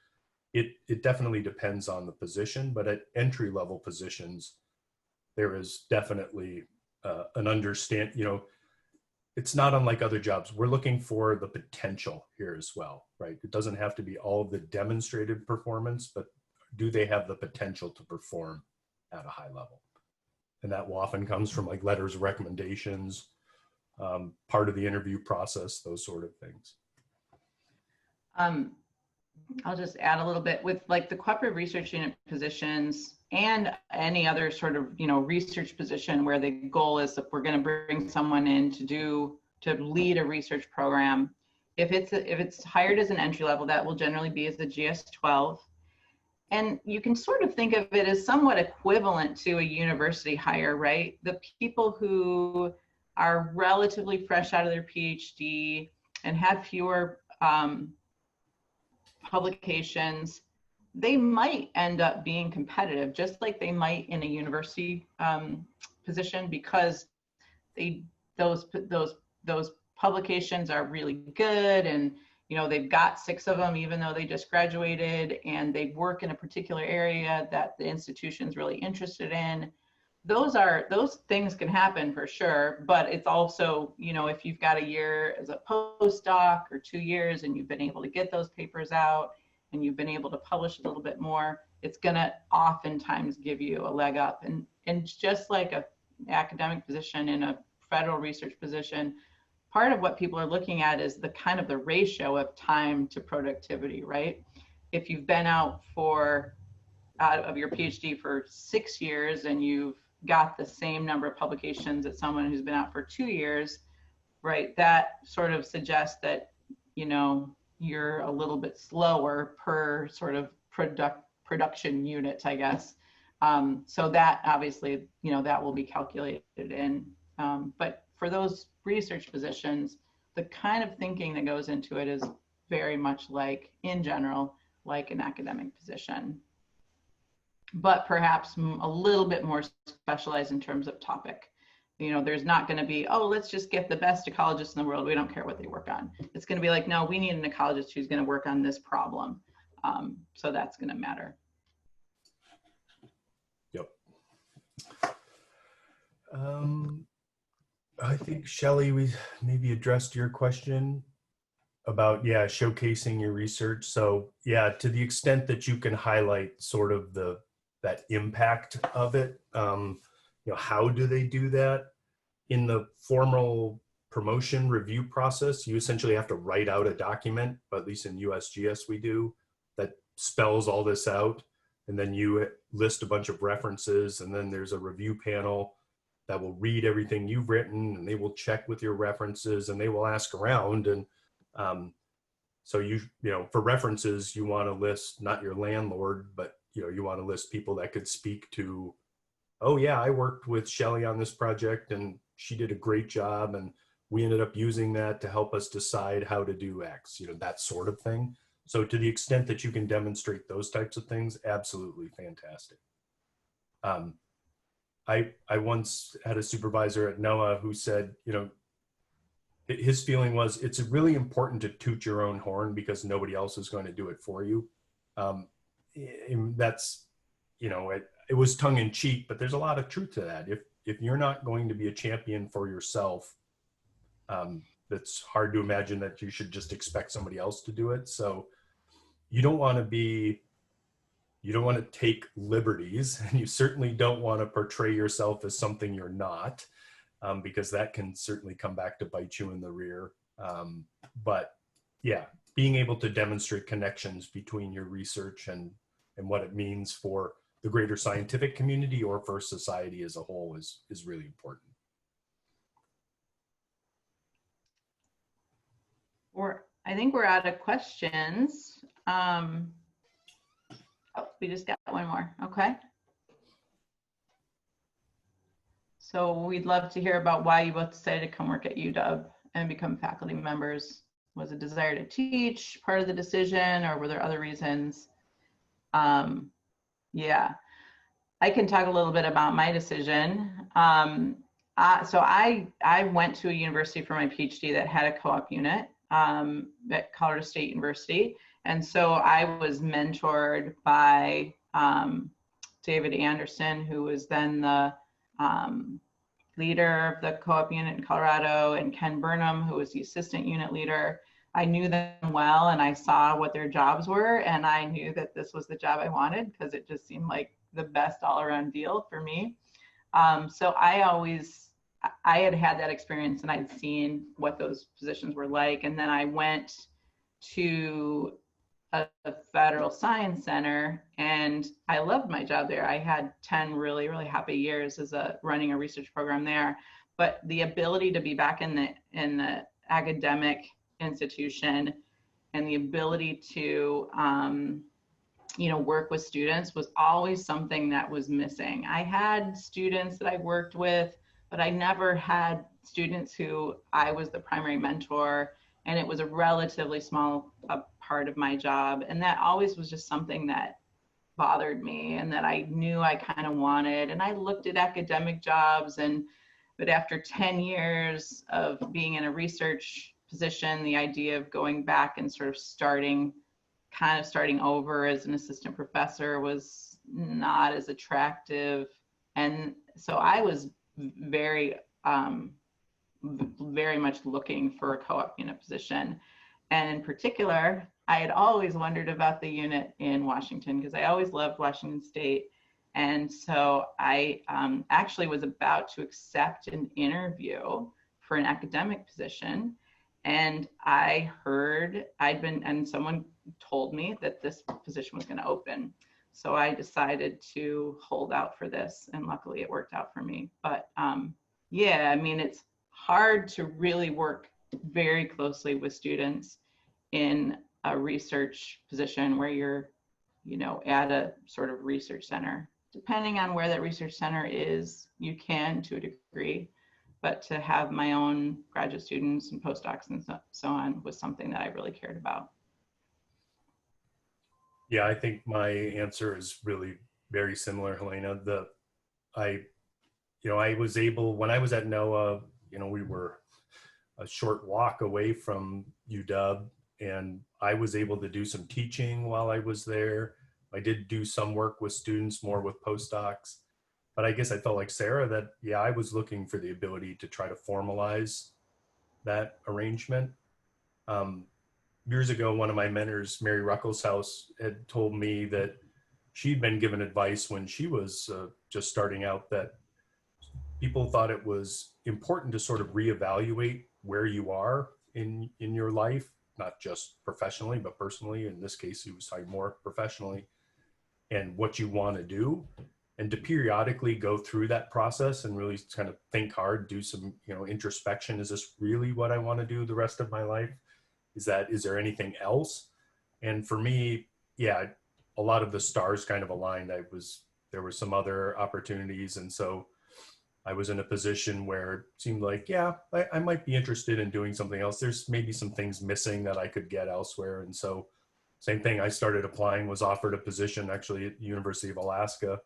it definitely depends on the position, but at entry level positions, there is definitely an understand, it's not unlike other jobs. We're looking for the potential here as well, right? It doesn't have to be all of the demonstrated performance, but do they have the potential to perform at a high level? And that will often comes from like letters of recommendations, part of the interview process, those sort of things. I'll just add a little bit with like the cooperative research unit positions and any other sort of, research position where the goal is that we're going to bring someone in to lead a research program. If it's hired as an entry level, that will generally be as a GS-12. And you can sort of think of it as somewhat equivalent to a university hire, right? The people who are relatively fresh out of their PhD and have fewer publications, they might end up being competitive, just like they might in a university position, because those publications are really good, and you know, they've got 6 of them, even though they just graduated, and they work in a particular area that the institution's really interested in. Those things can happen for sure, but it's also, you know, if you've got a year as a postdoc or 2 years and you've been able to get those papers out and you've been able to publish a little bit more, it's gonna oftentimes give you a leg up. And just like a academic position in a federal research position, part of what people are looking at is the kind of the ratio of time to productivity, right? If you've been out of your PhD for 6 years and you've got the same number of publications as someone who's been out for 2 years, right? That sort of suggests that, you know, you're a little bit slower per sort of production unit, I guess. So that obviously, you know, that will be calculated in. But for those research positions, the kind of thinking that goes into it is very much like, in general, like an academic position, but perhaps a little bit more specialized in terms of topic. You know, there's not going to be, oh, let's just get the best ecologists in the world. We don't care what they work on. It's going to be like, no, we need an ecologist who's going to work on this problem. So that's going to matter. Yep. I think, Shelley, we maybe addressed your question about, yeah, showcasing your research. So yeah, to the extent that you can highlight sort of that impact of it, you know, how do they do that? In the formal promotion review process, you essentially have to write out a document, at least in USGS we do, that spells all this out. And then you list a bunch of references, and then there's a review panel that will read everything you've written, and they will check with your references, and they will ask around. And so you know, for references, you want to list not your landlord, but you know, you want to list people that could speak to, oh yeah, I worked with Shelley on this project and she did a great job, and we ended up using that to help us decide how to do X, you know, that sort of thing. So to the extent that you can demonstrate those types of things, absolutely fantastic. I once had a supervisor at NOAA who said, you know, his feeling was it's really important to toot your own horn because nobody else is going to do it for you. That's, you know, it was tongue in cheek, but there's a lot of truth to that. If you're not going to be a champion for yourself, it's hard to imagine that you should just expect somebody else to do it. So you don't want to take liberties, and you certainly don't want to portray yourself as something you're not, because that can certainly come back to bite you in the rear. But yeah, being able to demonstrate connections between your research and what it means for the greater scientific community or for society as a whole is really important. I think we're out of questions. Oh, we just got one more. Okay. So we'd love to hear about why you both decided to come work at UW and become faculty members. Was it desire to teach part of the decision, or were there other reasons? Yeah, I can talk a little bit about my decision. So I went to a university for my PhD that had a co-op unit at Colorado State University. And so I was mentored by David Anderson, who was then the leader of the co-op unit in Colorado, and Ken Burnham, who was the assistant unit leader. I knew them well, and I saw what their jobs were, and I knew that this was the job I wanted because it just seemed like the best all-around deal for me. So I had that experience, and I'd seen what those positions were like. And then I went to a federal science center, and I loved my job there. I had 10 really, really happy years as running a research program there. But the ability to be back in the academic institution and the ability to work with students was always something that was missing. I had students that I worked with, but I never had students who I was the primary mentor, and it was a relatively small part of my job. And that always was just something that bothered me and that I knew I kind of wanted. And I looked at academic jobs, but after 10 years of being in a research position, the idea of going back and sort of starting over as an assistant professor was not as attractive. And so I was very, very much looking for a co-op unit position. And in particular, I had always wondered about the unit in Washington because I always loved Washington State. And so I actually was about to accept an interview for an academic position. And I heard and someone told me that this position was going to open. So I decided to hold out for this, and luckily it worked out for me. But yeah, I mean, it's hard to really work very closely with students in a research position where you're, at a sort of research center. Depending on where that research center is, you can to a degree, but to have my own graduate students and postdocs and so on was something that I really cared about. Yeah, I think my answer is really very similar, Helena. I was able, when I was at NOAA, we were a short walk away from UW, and I was able to do some teaching while I was there. I did do some work with students, more with postdocs, but I guess I felt like Sarah that, yeah, I was looking for the ability to try to formalize that arrangement. Years ago, one of my mentors, Mary Ruckelshaus, had told me that she'd been given advice when she was just starting out that people thought it was important to sort of reevaluate where you are in your life, not just professionally, but personally. In this case, he was talking more professionally, and what you want to do, and to periodically go through that process and really kind of think hard, do some, introspection. Is this really what I want to do the rest of my life? Is there anything else? And for me, yeah, a lot of the stars kind of aligned. There were some other opportunities. And so I was in a position where it seemed like, yeah, I might be interested in doing something else. There's maybe some things missing that I could get elsewhere. And so same thing, I started applying, was offered a position actually at the University of Alaska,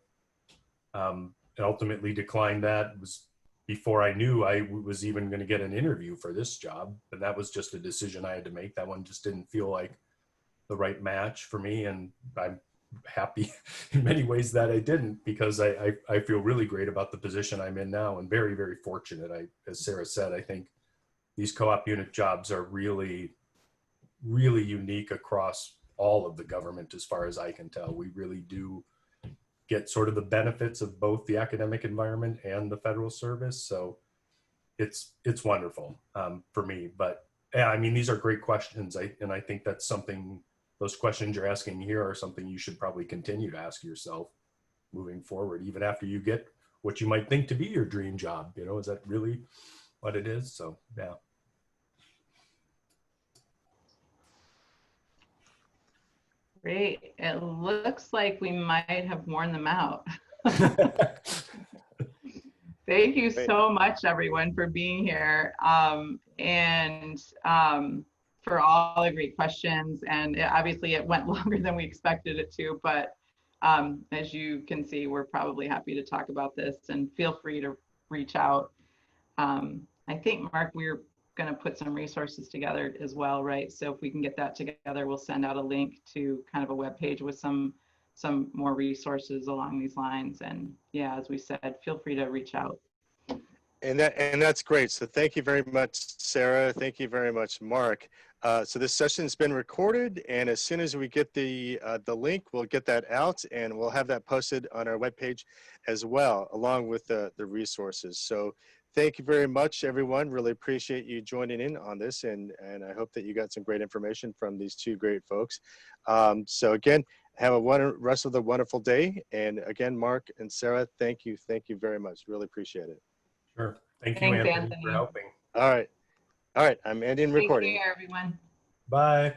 and ultimately declined that. It was before I knew I was even going to get an interview for this job, but that was just a decision I had to make. That one just didn't feel like the right match for me. And I'm happy in many ways that I didn't, because I feel really great about the position I'm in now, and very, very fortunate. As Sarah said, I think these co-op unit jobs are really, really unique across all of the government, as far as I can tell. We really do get sort of the benefits of both the academic environment and the federal service. So it's wonderful for me. But yeah, I mean, these are great questions. And I think that's something, those questions you're asking here are something you should probably continue to ask yourself moving forward, even after you get what you might think to be your dream job. Is that really what it is? So, yeah. Great. It looks like we might have worn them out. Thank you so much, everyone, for being here, and for all the great questions. And obviously it went longer than we expected it to, but as you can see, we're probably happy to talk about this, and feel free to reach out. I think, Mark, we're going to put some resources together as well, right? So if we can get that together, we'll send out a link to kind of a web page with some more resources along these lines. And yeah, as we said, feel free to reach out. And that's great. So thank you very much, Sarah. Thank you very much, Mark. So this session's been recorded, and as soon as we get the link, we'll get that out, and we'll have that posted on our webpage as well, along with the resources. So thank you very much, everyone. Really appreciate you joining in on this, and I hope that you got some great information from these two great folks. So again, have a rest of the wonderful day. And again, Mark and Sarah, thank you very much. Really appreciate it. Sure. Thank you, Anthony, for helping. All right. I'm ending recording. Take care, everyone. Bye.